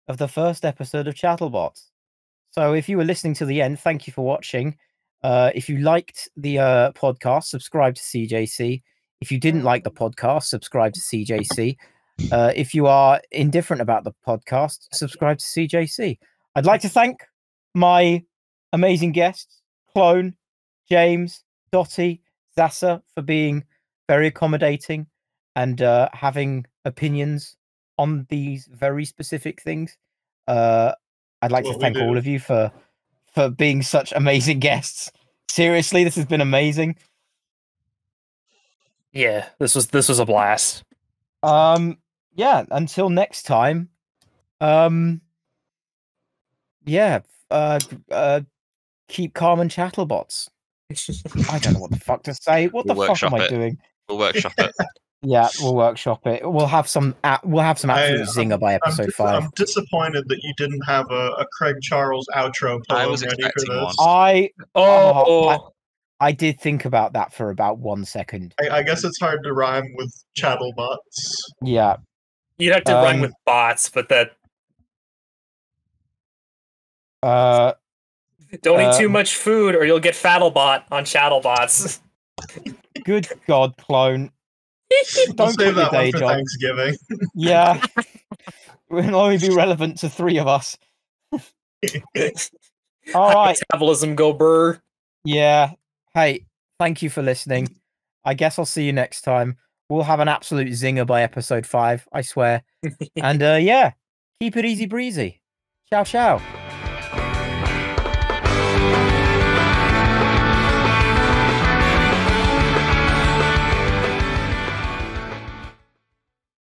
of the first episode of ChattleBots. So if you were listening to the end, thank you for watching. If you liked the podcast, subscribe to CJC. If you didn't like the podcast, subscribe to CJC. If you are indifferent about the podcast, subscribe to CJC. I'd like to thank my amazing guests, Clone, James, Dottie, Zassa, for being very accommodating and having opinions on these very specific things. I'd like to thank all of you for being such amazing guests. Seriously, this has been amazing. Yeah, this was a blast. Yeah, until next time. Yeah, keep calm and ChattleBots. I don't know what the fuck to say. What the fuck am I doing? We'll workshop it. Yeah, we'll workshop it. We'll have some absolute zinger by episode 5. I'm disappointed that you didn't have a Craig Charles outro I poem was ready for expecting this. one. I did think about that for about 1 second. I guess it's hard to rhyme with ChattleBots. Yeah. You'd have to rhyme with bots, but that don't eat too much food or you'll get FattleBot on ChattleBots. Good God, Clone. Don't save that one day for job. Thanksgiving. Yeah. We'll only be relevant to 3 of us. All right. Metabolism go burr. Yeah. Hey, thank you for listening. I guess I'll see you next time. We'll have an absolute zinger by episode 5, I swear. And yeah, keep it easy breezy. Ciao, ciao.